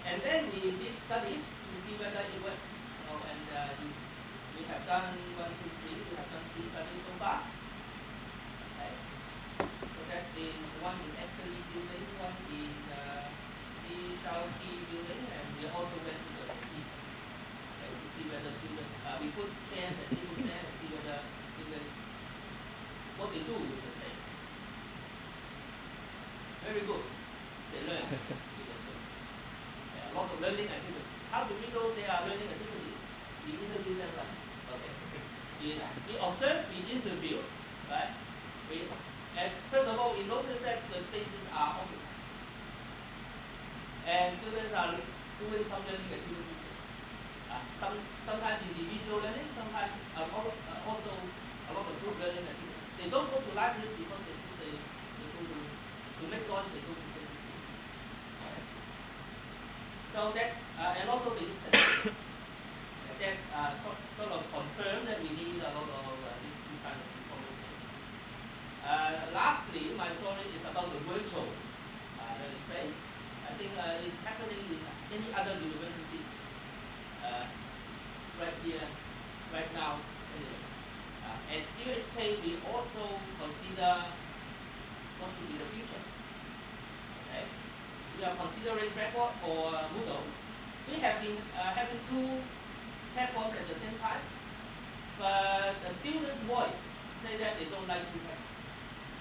Speaker 6: And then we did studies to see whether it works. We have done 1, 2, 3. We have done 3 studies so far. Okay. So that is one in Esterly building, one in Shao-Ti building, and we also went to the canteen. Okay, to see whether students, we put chairs and tables there and see whether students, what they do with the space. Very good. They learn. A lot of learning activities. How do we know they are learning activities? We interview them, right? Okay. We observe, we interview, right? And first of all, we notice that the spaces are occupied. And students are doing some learning activities. Sometimes individual learning, sometimes also a lot of group learning activities. They don't go to libraries because they go to make noise, they go to places. So that, and also they use technology. That sort of confirm that we need a lot of this kind of informal spaces. Lastly, my story is about the virtual learning space. I think it's happening in many other universities right here, right now. Anyway. At CUHK, we also consider what should be the future. Okay? We are considering Blackboard or Moodle. We have been having 2 platforms at the same time, but the students' voice say that they don't like 2 platforms.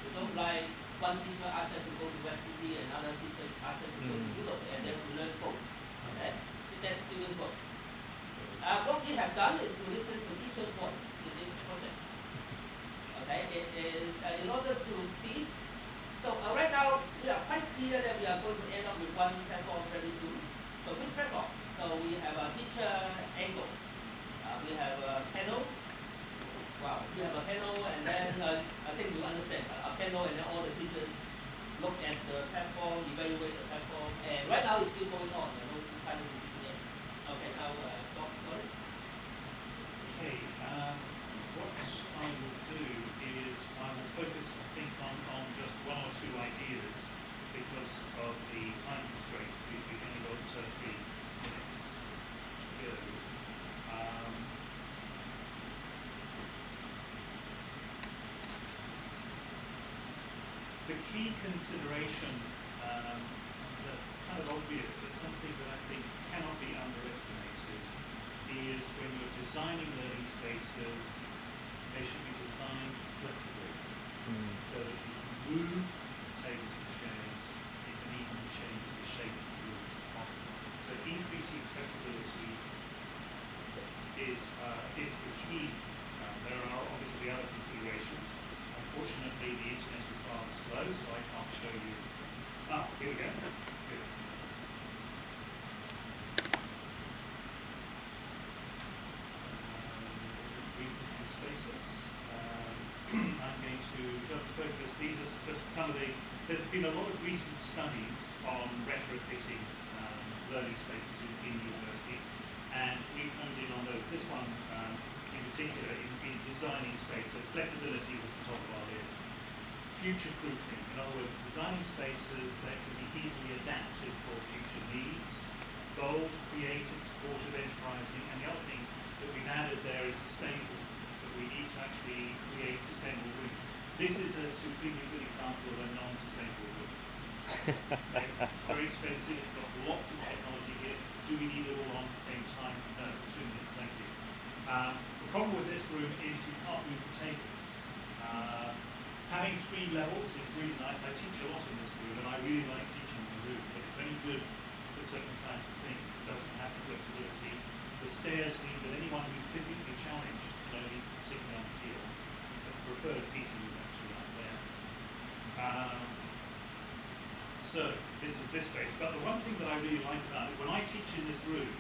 Speaker 6: They don't like one teacher asks them to go to WebCD and another teacher asks them to go to Moodle, and they will learn both. Okay, that's student voice. What we have done is to listen to teachers' voice in this project. Okay, it is in order to see. So right now we are quite clear that we are going to end up with 1 platform very soon. But which platform? So we have a teacher angle. We have a panel. Wow, we have a panel, and then I think you understand a panel, and then all the teachers look at the platform, evaluate the platform, and right now it's still going on. No final decision yet. Okay, now Bob, sorry.
Speaker 5: Okay, what I will do is I will focus, I think, on just 1 or 2 ideas because of the time constraints. We've only got 3 minutes to go. The key consideration that's kind of obvious, but something that I think cannot be underestimated, is when you're designing learning spaces, they should be designed flexibly, so that you can move tables and chairs, you can even Here we go. Good. Frequency spaces. I'm going to just focus, these are just some of the, there's been a lot of recent studies on retrofitting learning spaces in universities, and we've honed in on those. This one in particular, in designing space, so flexibility was the top of our list. Future-proofing, in other words, designing spaces that can be easily adapted for future needs, bold, creative, supportive, enterprising, and the other thing that we've added there is sustainable, that we need to actually create sustainable rooms. This is a supremely good example of a non-sustainable room. Okay? It's very expensive, it's got lots of technology here. Do we need it all on at the same time? No, 2 minutes, thank you. The problem with this room is you can't move the tables. Having 3 levels is really nice. I teach a lot in this room, and I really like teaching in the room, but it's only good for certain kinds of things. It doesn't have the flexibility. The stairs mean that anyone who's physically challenged can only sit down here. The preferred seating is actually up there. So this is this space. But the one thing that I really like about it, when I teach in this room,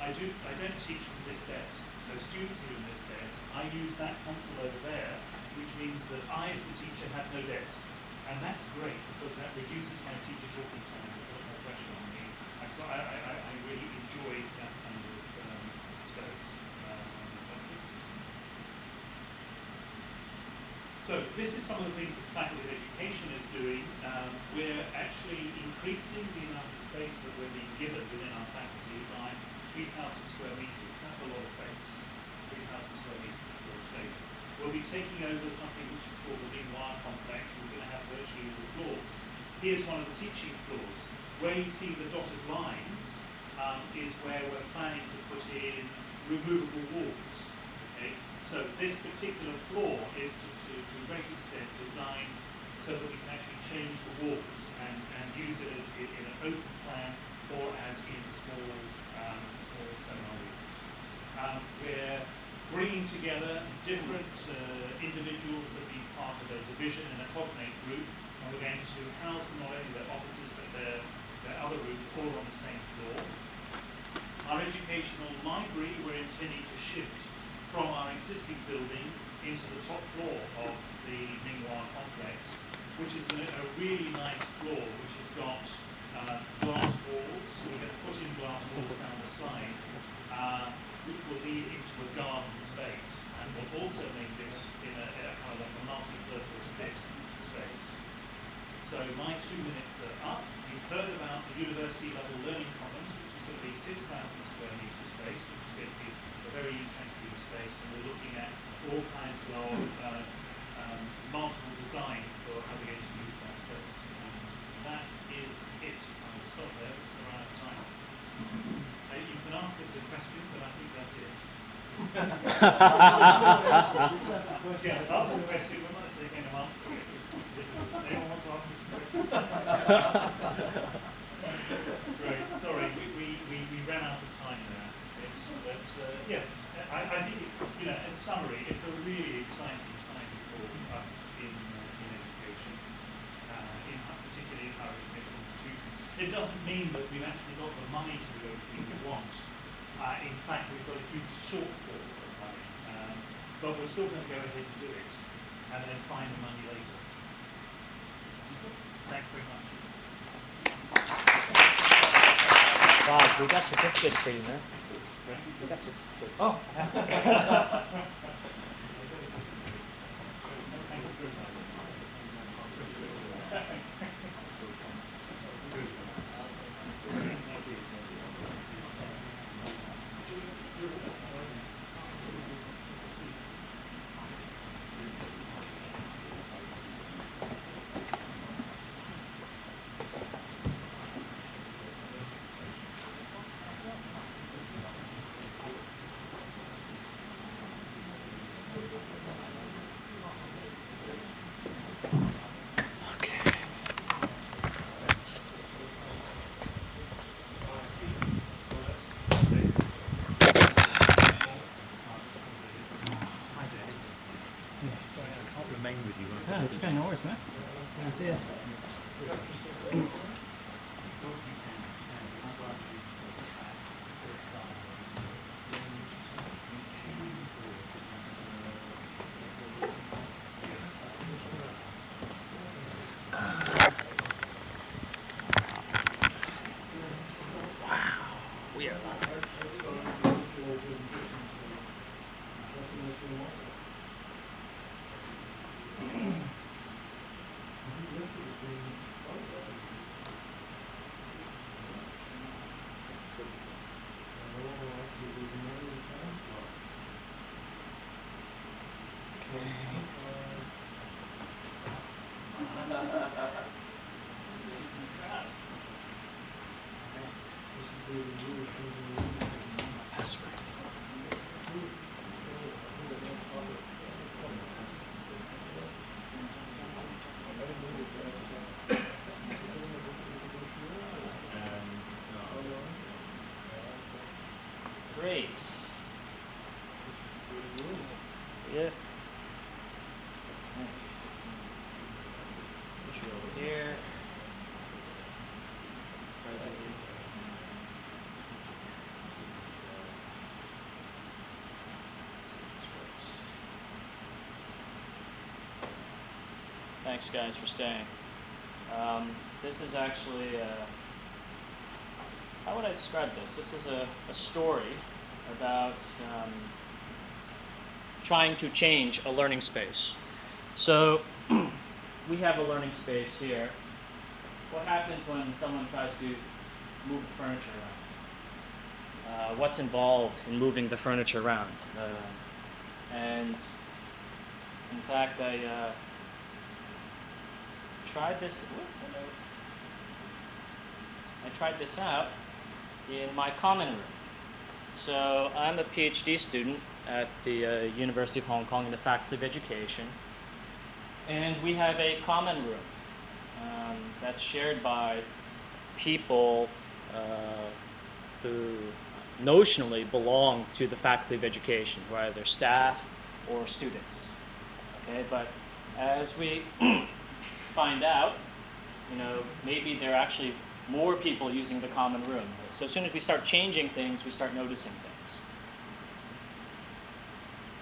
Speaker 5: I don't teach from this desk. So students are in this desk. I use that console over there, which means that I, as the teacher, have no desk. And that's great, because that reduces my teacher talking time. There's a lot more pressure on me. And so I really enjoy that kind of space. So this is some of the things that the Faculty of Education is doing. We're actually increasing the amount of space that we're being given within our faculty by 3,000 square meters. That's a lot of space. 3,000 square meters is a lot of space. We'll be taking over something which is called the wire complex, and we're going to have virtually all the floors. Here's one of the teaching floors. Where you see the dotted lines is where we're planning to put in removable walls. Okay? So this particular floor is to a great extent designed so that we can actually change the walls and use it as in an open plan or as in small seminar rooms. We're bringing together different individuals that be part of a division and a cognate group, and we're going to house them not only their offices but their other rooms all on the same floor. Our educational library we're intending to shift from our existing building into the top floor of the Mingwa complex, which is a really nice floor, which has got glass walls. We're going to put in glass walls down the side, which will lead into a garden space, and will also make this in a kind of like a multi-purpose fit space. So my 2 minutes are up. You've heard about the university level learning commons, which is going to be 6,000 square meter space, which is going to be a very interesting space, and we're looking at all kinds of multiple designs for how we're going to use that space. That is it. I will stop there because we're out of time. You can ask us a question, but I think that's it. Yeah, ask a question, we're not saying going to answer it. Anyone want to ask us a question? Great, sorry, we ran out of time there. But yes, I think, as summary, it's a really exciting time for us in education, particularly in higher education institutions. It doesn't mean that we've actually got the money to do everything we want. In fact, we've got a huge shortfall of money, but we're still going to go ahead and do it, and then find the money later. Thanks very much.
Speaker 2: Wow, we got certificates for you, man. We got certificates. Oh.
Speaker 5: Sorry, I can't remain with you.
Speaker 4: Yeah, it's okay, no worries, man. Good to see you.
Speaker 2: right. Yeah. Okay. Push it over here. Thanks, guys, for staying. This is actually, how would I describe this? This is a story about trying to change a learning space. So we have a learning space here. What happens when someone tries to move the furniture around? What's involved in moving the furniture around? And in fact, I tried this. I tried this out in my common room. So I'm a PhD student at the University of Hong Kong in the Faculty of Education, and we have a common room that's shared by people who notionally belong to the Faculty of Education, whether they're staff or students. Okay, but as we find out, maybe there are actually more people using the common room. So as soon as we start changing things, we start noticing things.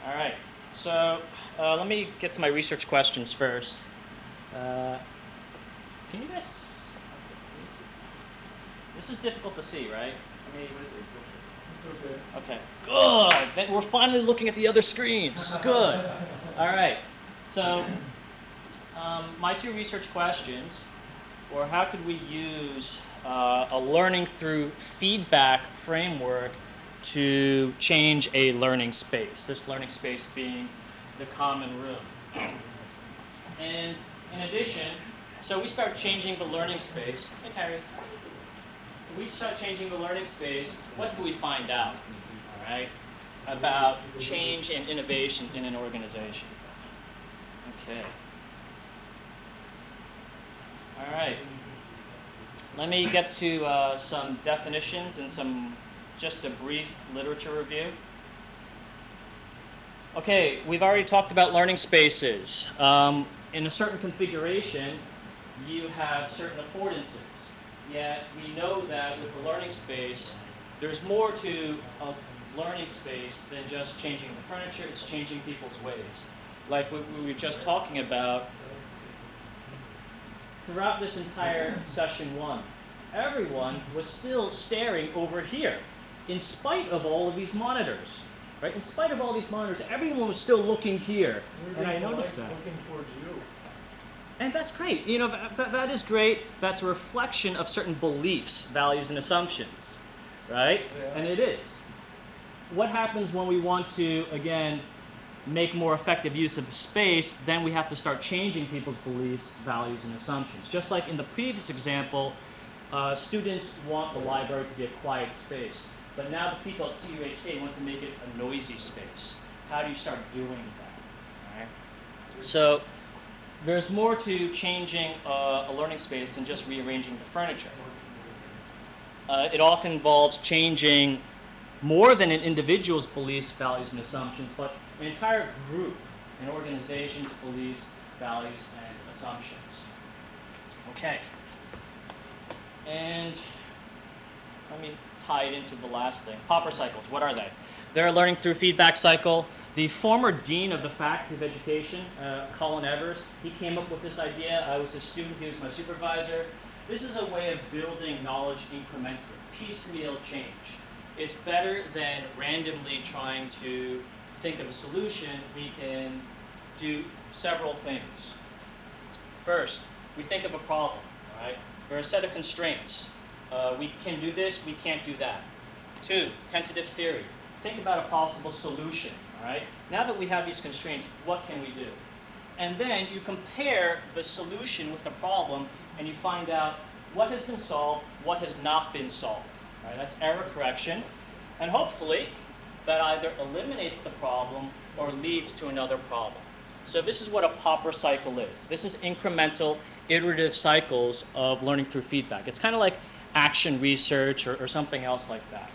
Speaker 2: All right, so let me get to my research questions first. Can you guys, this is difficult to see, right? Okay, good. We're finally looking at the other screens. This is good. All right, so my two research questions were, how could we use a learning through feedback framework to change a learning space, this learning space being the common room. And in addition, so we start changing the learning space. Hey, Carrie. We start changing the learning space, what do we find out, all right, about change and innovation in an organization? Okay. All right. Let me get to some definitions and just a brief literature review. Okay, we've already talked about learning spaces. In a certain configuration, you have certain affordances. Yet we know that with a learning space, there's more to a learning space than just changing the furniture. It's changing people's ways. Like what we were just talking about, throughout this entire session 1, everyone was still staring over here, in spite of all of these monitors. Right? In spite of all these monitors, everyone was still looking here. And I noticed that.
Speaker 7: Looking towards you.
Speaker 2: And that's great. That is great. That's a reflection of certain beliefs, values, and assumptions, right?
Speaker 7: Yeah.
Speaker 2: And it is. What happens when we want to, again, make more effective use of the space? Then we have to start changing people's beliefs, values, and assumptions. Just like in the previous example, students want the library to be a quiet space. But now the people at CUHK want to make it a noisy space. How do you start doing that? All right? So there's more to changing a learning space than just rearranging the furniture. It often involves changing more than an individual's beliefs, values, and assumptions, but an entire group, an organization's beliefs, values, and assumptions. Okay. And let me tie it into the last thing. Popper cycles, what are they? They're a learning through feedback cycle. The former dean of the Faculty of Education, Colin Evers, he came up with this idea. I was a student, he was my supervisor. This is a way of building knowledge incrementally, piecemeal change. It's better than randomly trying to think of a solution. We can do several things. First, we think of a problem, right? There are a set of constraints. We can do this, we can't do that. 2, tentative theory. Think about a possible solution, all right? Now that we have these constraints, what can we do? And then you compare the solution with the problem, and you find out what has been solved, what has not been solved. All right? That's error correction. And hopefully, that either eliminates the problem or leads to another problem. So this is what a Popper cycle is. This is incremental, iterative cycles of learning through feedback. It's kind of like action research or something else like that.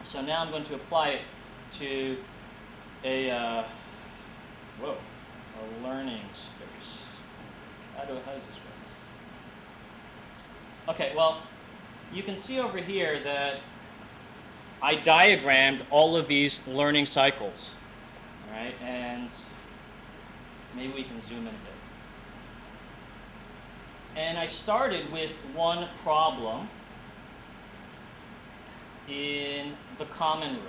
Speaker 2: So now I'm going to apply it to a learning space. How does this work? Okay, well, you can see over here that I diagrammed all of these learning cycles, all right? And maybe we can zoom in a bit. And I started with one problem in the common room.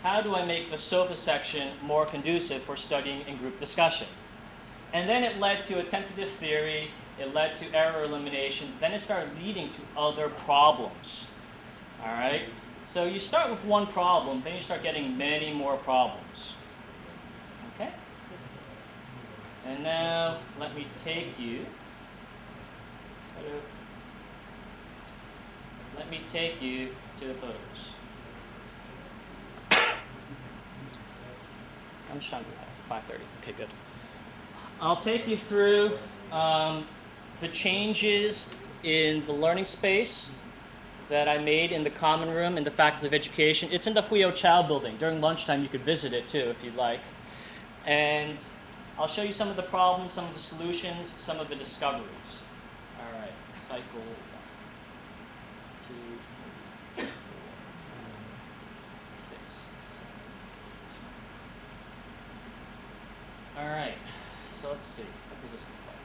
Speaker 2: How do I make the sofa section more conducive for studying in group discussion? And then it led to a tentative theory, it led to error elimination, then it started leading to other problems. All right? So you start with one problem, then you start getting many more problems. Okay? And now let me take you. Let me take you to the photos. I'm just trying to do that. 5:30. Okay, good. I'll take you through the changes in the learning space that I made in the common room in the Faculty of Education. It's in the Huio Chao building. During lunchtime, you could visit it too if you'd like. And I'll show you some of the problems, some of the solutions, some of the discoveries. All right, cycle 1, 2, 3, 4, 6, 7, 8. All right, so let's see. What does this look like?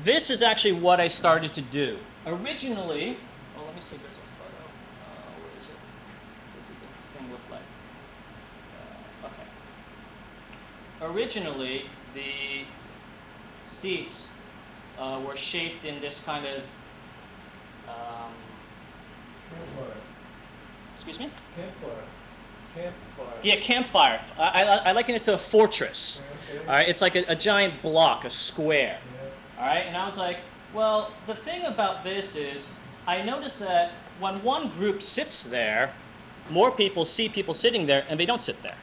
Speaker 2: This is actually what I started to do. Originally, well, let me see if there's a photo. Where is it? What did the thing look like? Okay. Originally, the seats were shaped in this kind of
Speaker 7: campfire.
Speaker 2: Excuse me?
Speaker 7: Campfire. Campfire.
Speaker 2: Yeah, campfire. I liken it to a fortress.
Speaker 7: Okay.
Speaker 2: All right, it's like a giant block, a square.
Speaker 7: Yeah.
Speaker 2: All right, and I was like, well, the thing about this is I noticed that when one group sits there, more people see people sitting there and they don't sit there.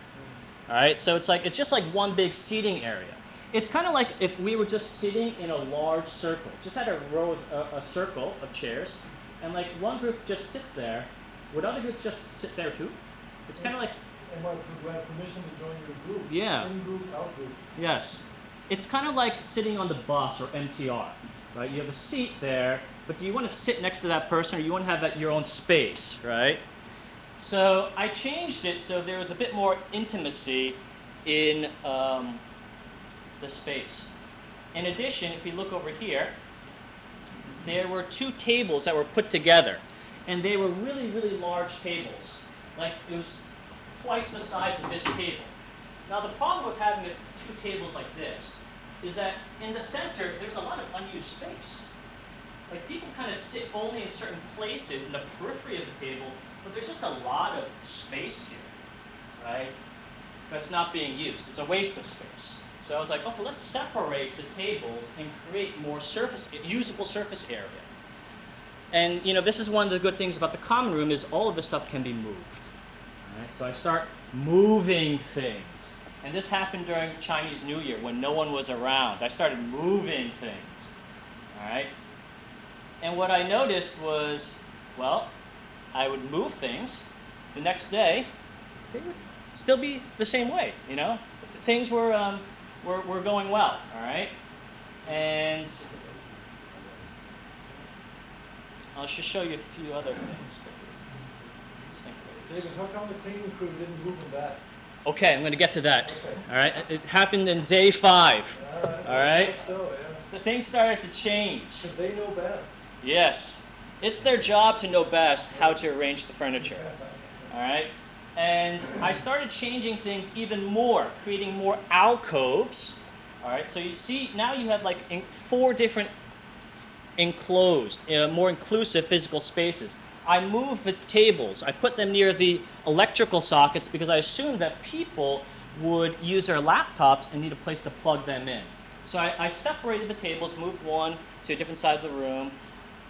Speaker 2: All right, so it's just like one big seating area. It's kind of like if we were just sitting in a large circle, just had a row of a circle of chairs, and like one group just sits there, would other groups just sit there too? It's kind of like.
Speaker 7: And what, who had permission to join your group?
Speaker 2: Yeah.
Speaker 7: In group, out group.
Speaker 2: Yes. It's kind of like sitting on the bus or MTR, right? You have a seat there, but do you want to sit next to that person or you want to have your own space, right? So I changed it so there was a bit more intimacy in the space. In addition, if you look over here, there were 2 tables that were put together, and they were really, really large tables. Like it was twice the size of this table. Now the problem with having 2 tables like this is that in the center there's a lot of unused space. Like people kind of sit only in certain places in the periphery of the table, but there's just a lot of space here, right? That's not being used. It's a waste of space. So I was like, okay, let's separate the tables and create more usable surface area. And this is one of the good things about the common room is all of this stuff can be moved. All right? So I start moving things. And this happened during Chinese New Year when no one was around. I started moving things. All right? And what I noticed was, well, I would move things. The next day, they would still be the same way, Things were going well, all right? And I'll just show you a few other things.
Speaker 7: David, how come the cleaning crew didn't move them back?
Speaker 2: Okay, I'm going to get to that.
Speaker 7: Okay.
Speaker 2: All right, it happened in day 5. All right?
Speaker 7: So, yeah.
Speaker 2: So things started to change.
Speaker 7: Because they know best.
Speaker 2: Yes. It's their job to know best how to arrange the furniture. All right? And I started changing things even more, creating more alcoves. All right? So you see, now you have like 4 different enclosed, more inclusive physical spaces. I moved the tables. I put them near the electrical sockets because I assumed that people would use their laptops and need a place to plug them in. So I separated the tables, moved one to a different side of the room,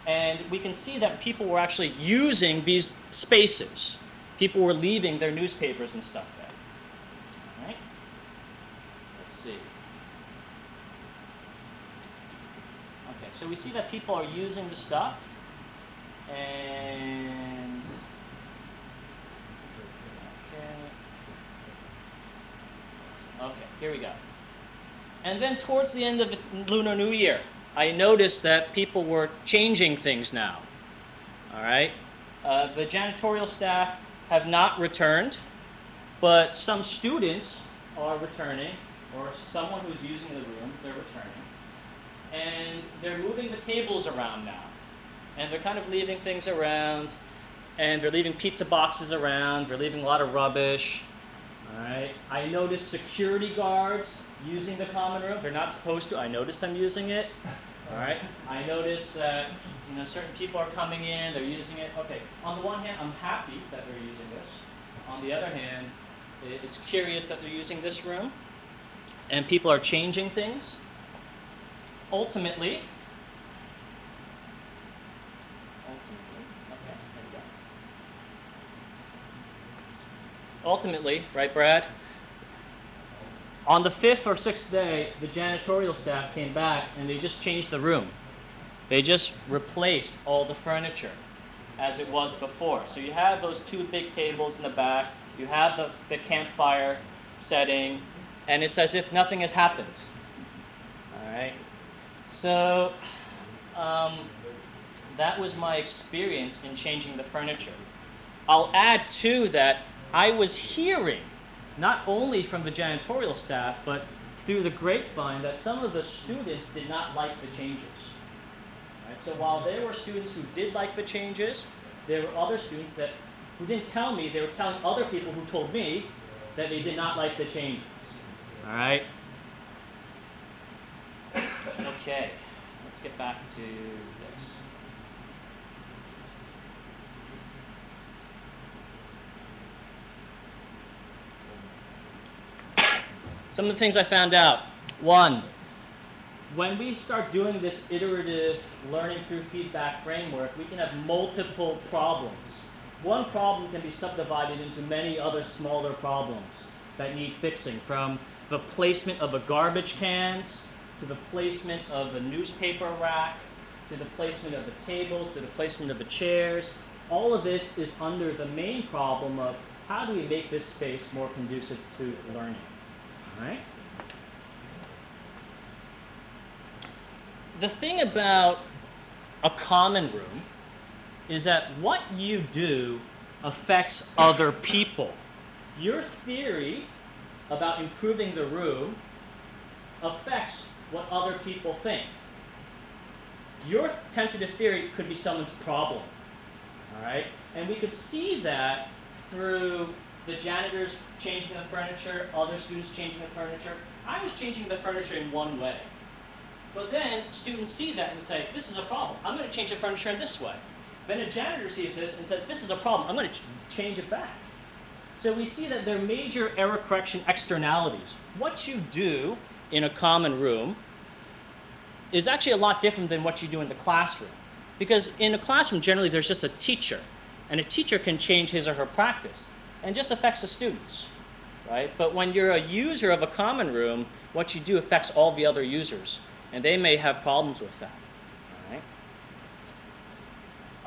Speaker 2: and we can see that people were actually using these spaces. People were leaving their newspapers and stuff there. Okay, so we see that people are using the stuff, and okay, here we go. And then towards the end of the Lunar New Year, I noticed that people were changing things now. All right, the janitorial staff have not returned, but some students are returning, or someone who's using the room, they're returning. And they're moving the tables around now. And they're kind of leaving things around, and they're leaving pizza boxes around, they're leaving a lot of rubbish. All right. I noticed security guards using the common room. They're not supposed to. I noticed them using it. All right. I noticed that certain people are coming in, they're using it. Okay. On the one hand, I'm happy that they're using this. On the other hand, it's curious that they're using this room, and people are changing things. Ultimately, okay, there we go. Ultimately, right, Brad? On the 5th or 6th day, the janitorial staff came back and they just changed the room. They just replaced all the furniture as it was before. So you have those 2 big tables in the back, you have the campfire setting, and it's as if nothing has happened. All right. So that was my experience in changing the furniture. I'll add too that I was hearing, not only from the janitorial staff, but through the grapevine, that some of the students did not like the changes. Right? So while there were students who did like the changes, there were other students who didn't tell me, they were telling other people who told me that they did not like the changes. All right? Okay, let's get back to this. Some of the things I found out. 1, when we start doing this iterative learning through feedback framework, we can have multiple problems. One problem can be subdivided into many other smaller problems that need fixing, from the placement of the garbage cans, to the placement of the newspaper rack, to the placement of the tables, to the placement of the chairs. All of this is under the main problem of how do we make this space more conducive to learning, all right? The thing about a common room is that what you do affects other people. Your theory about improving the room affects what other people think. Your tentative theory could be someone's problem, all right? And we could see that through the janitors changing the furniture, other students changing the furniture. I was changing the furniture in one way. But then students see that and say, this is a problem. I'm going to change the furniture in this way. Then a janitor sees this and says, this is a problem. I'm going to change it back. So we see that there are major error correction externalities. What you do in a common room is actually a lot different than what you do in the classroom. Because in a classroom, generally, there's just a teacher. And a teacher can change his or her practice. And just affects the students, right? But when you're a user of a common room, what you do affects all the other users. And they may have problems with that,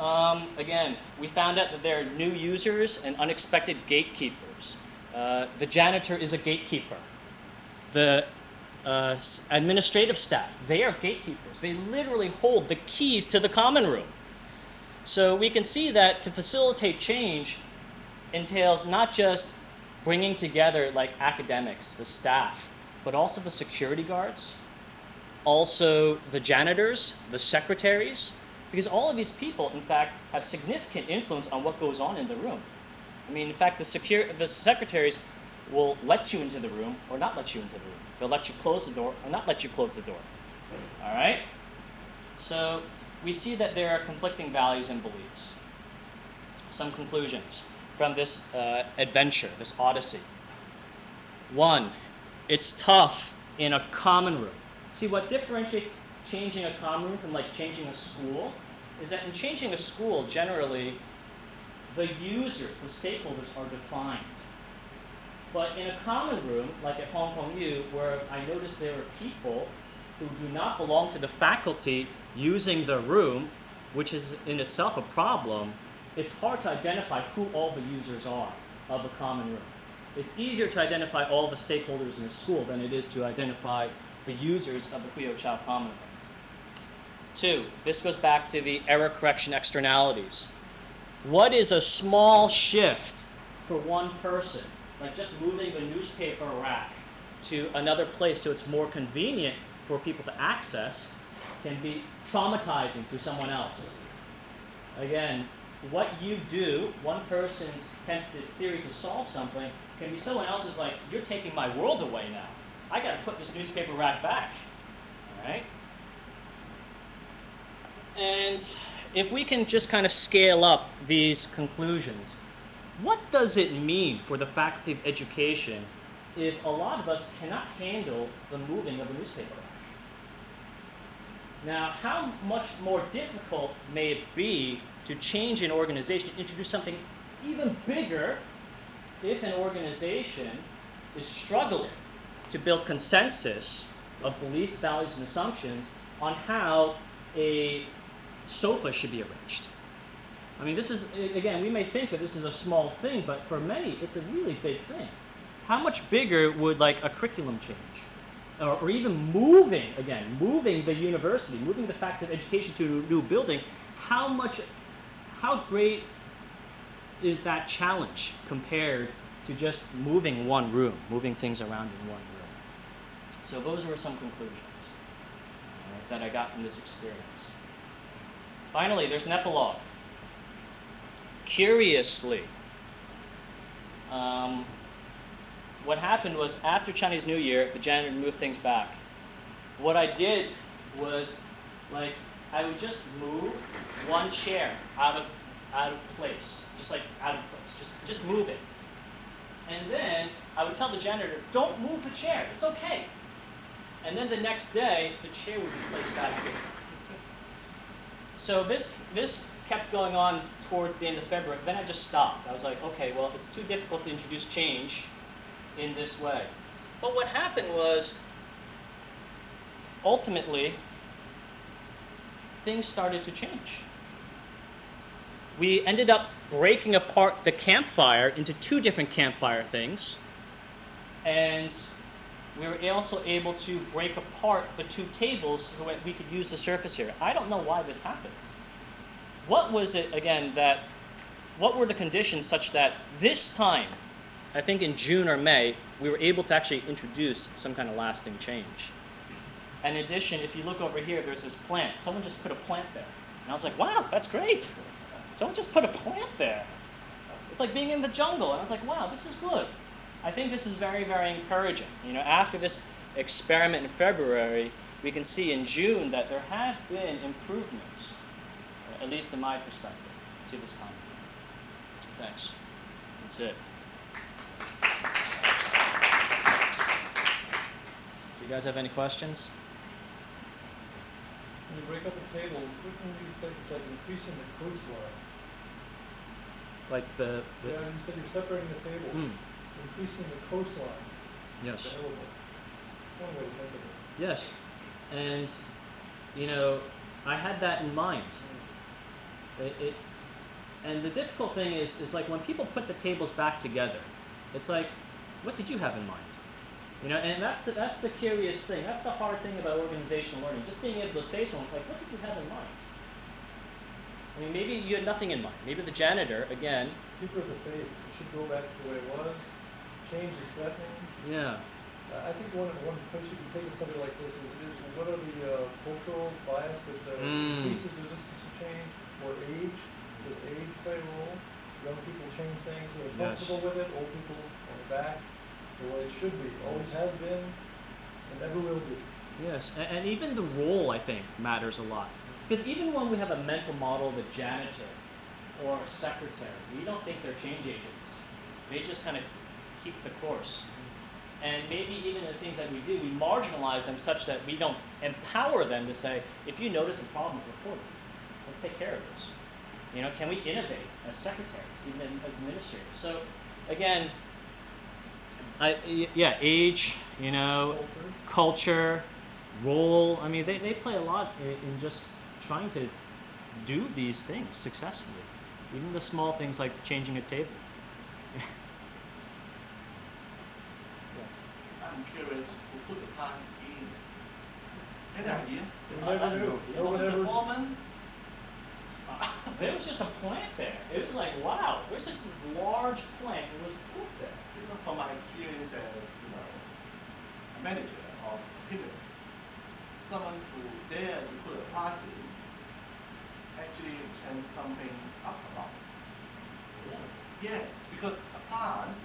Speaker 2: all right? Again, we found out that there are new users and unexpected gatekeepers. The janitor is a gatekeeper. The administrative staff, they are gatekeepers. They literally hold the keys to the common room. So we can see that to facilitate change entails not just bringing together like academics, the staff, but also the security guards, also the janitors, the secretaries, because all of these people, in fact, have significant influence on what goes on in the room. I mean, in fact, the secretaries will let you into the room or not let you into the room. They'll let you close the door or not let you close the door. All right? So we see that there are conflicting values and beliefs. Some conclusions from this adventure, this odyssey. 1, it's tough in a common room. See, what differentiates changing a common room from like changing a school is that in changing a school, generally, the users, the stakeholders are defined. But in a common room, like at Hong Kong U, where I noticed there were people who do not belong to the faculty using the room, which is in itself a problem, it's hard to identify who all the users are of a common room. It's easier to identify all the stakeholders in a school than it is to identify the users of the Hui Chao common room. 2, this goes back to the error correction externalities. What is a small shift for one person, like just moving the newspaper rack to another place so it's more convenient for people to access, can be traumatizing to someone else. Again, what you do, one person's tentative theory to solve something, can be someone else's like, you're taking my world away now. I got to put this newspaper rack back. All right? And if we can just kind of scale up these conclusions, what does it mean for the faculty of education if a lot of us cannot handle the moving of a newspaper rack? Now, how much more difficult may it be to change an organization, introduce something even bigger if an organization is struggling to build consensus of beliefs, values, and assumptions on how a sofa should be arranged? I mean, this is, again, we may think that this is a small thing, but for many, it's a really big thing. How much bigger would, like, a curriculum change? Or even moving the university, moving the faculty of education to a new building, how great is that challenge compared to just moving one room, moving things around in one room? So those were some conclusions that I got from this experience. Finally, there's an epilogue. Curiously, what happened was after Chinese New Year, the janitor moved things back. What I did was, like, I would just move one chair out of place, just like out of place, just move it. And then I would tell the janitor, don't move the chair, it's okay. And then the next day, the chair would be placed back here. So this kept going on towards the end of February. Then I just stopped. I was like, okay, well, it's too difficult to introduce change in this way. But what happened was, ultimately, things started to change. We ended up breaking apart the campfire into 2 different campfire things. And we were also able to break apart the 2 tables so that we could use the surface area. I don't know why this happened. What was it, again, what were the conditions such that this time, I think in June or May, we were able to actually introduce some kind of lasting change? And in addition, if you look over here, there's this plant. Someone just put a plant there. And I was like, wow, that's great. Someone just put a plant there. It's like being in the jungle. And I was like, wow, this is good. I think this is very, very encouraging. You know, after this experiment in February, we can see in June that there have been improvements, at least in my perspective, to this content. Thanks. That's it. Do you guys have any questions?
Speaker 7: When you break up a table, what can you think is like increasing the coastline?
Speaker 2: Like the
Speaker 7: Yeah, you said you're separating the table. Increasing the coastline.
Speaker 2: Yes.
Speaker 7: Available. One way to think of it.
Speaker 2: Yes. And, you know, I had that in mind. And the difficult thing is like when people put the tables back together, it's like, what did you have in mind? You know, and that's the curious thing. That's the hard thing about organizational learning. Just being able to say something like, what did you have in mind? I mean, maybe you had nothing in mind. Maybe the janitor, again.
Speaker 7: Keeper of the faith. It should go back to the way it was. Change is threatening.
Speaker 2: Yeah.
Speaker 7: I think one place you can take a study like this is what are the cultural bias that increases resistance to change, or age? Does age play a role? Young people change things, they're comfortable with it. Old people on the back, the way it should be. Always has been, and never will be.
Speaker 2: Yes, and even the role, I think, matters a lot. Because even when we have a mental model of a janitor or a secretary, we don't think they're change agents. They just kind of keep the course. And maybe even the things that we do, we marginalize them such that we don't empower them to say, if you notice a problem, report it. Let's take care of this. You know, can we innovate as secretaries, even as administrators? So, again, age, you know, culture, role. I mean, they play a lot in just trying to do these things successfully. Even the small things like changing a table. Yes.
Speaker 1: I'm curious who put the plant in. Any idea?
Speaker 7: You never knew. No
Speaker 1: Was
Speaker 7: one
Speaker 1: it the
Speaker 7: ever.
Speaker 1: foreman?
Speaker 2: There was just a plant there. It was like, wow, there's just this large plant that was put there.
Speaker 1: You know, from my experience as a manager of fitness, someone who dared to put a party actually sent something up above. Yes, because a plant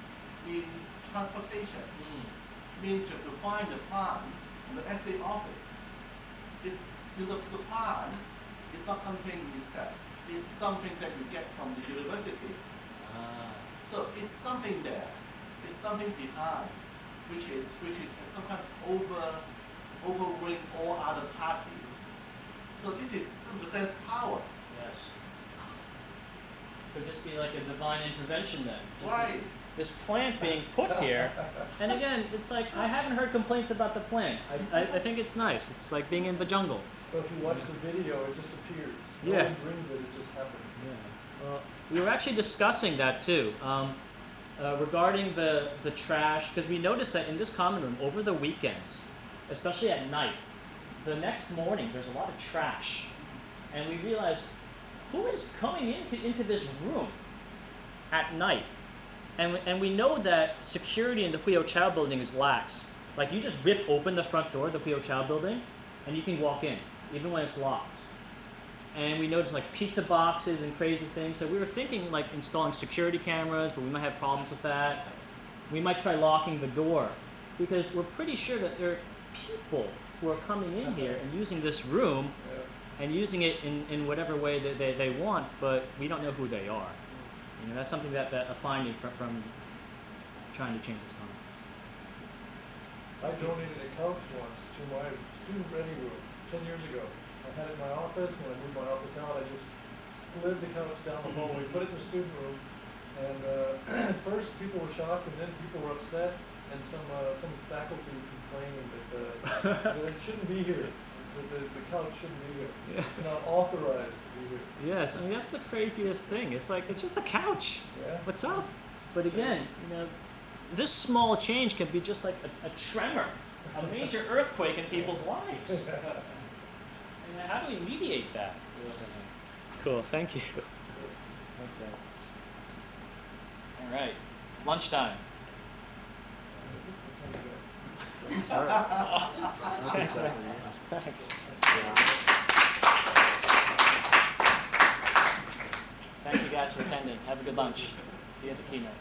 Speaker 1: means transportation. Means you have to find the plant in the estate office. The plant is not something you sell. It's something that you get from the university. So it's something there. It's something behind, which is some kind of overruling all other parties. So this represents power.
Speaker 2: Yes. Could this be like a divine intervention then? Just
Speaker 1: Right.
Speaker 2: This plant being put here, and again, it's like, I haven't heard complaints about the plant. I think it's nice. It's like being in the jungle.
Speaker 7: So if you watch the video, it just appears. No
Speaker 2: Yeah.
Speaker 7: one brings it, it just happens.
Speaker 2: Yeah. Well, we were actually discussing that too, regarding the trash, because we noticed that in this common room over the weekends, especially at night, the next morning there's a lot of trash, and we realized who is coming into this room at night, and we know that security in the Huio Chao building is lax. Like you just rip open the front door of the Huio Chao building, and you can walk in even when it's locked. And we noticed like pizza boxes and crazy things. So we were thinking like installing security cameras, but we might have problems with that. We might try locking the door because we're pretty sure that there are people who are coming in here and using this room and using it in whatever way that they want, but we don't know who they are. You know, that's something that a finding from trying to change this comment.
Speaker 7: I donated a couch once to my student ready room 10 years ago. I had it in my office. When I moved my office out, I just slid the couch down the hallway, put it in the student room, and at first people were shocked, and then people were upset, and some faculty complaining that it shouldn't be here. The couch shouldn't be here.
Speaker 2: Yeah.
Speaker 7: It's not authorized to be here.
Speaker 2: Yes, I mean that's the craziest thing. It's like it's just a couch.
Speaker 7: Yeah.
Speaker 2: What's up? But again, you know, this small change can be just like a tremor, a major earthquake in people's lives. And how do we mediate that? Cool, thank you. Makes sense. All right, it's lunchtime. Thanks. Thanks. Thank you guys for attending. Have a good lunch. See you at the keynote.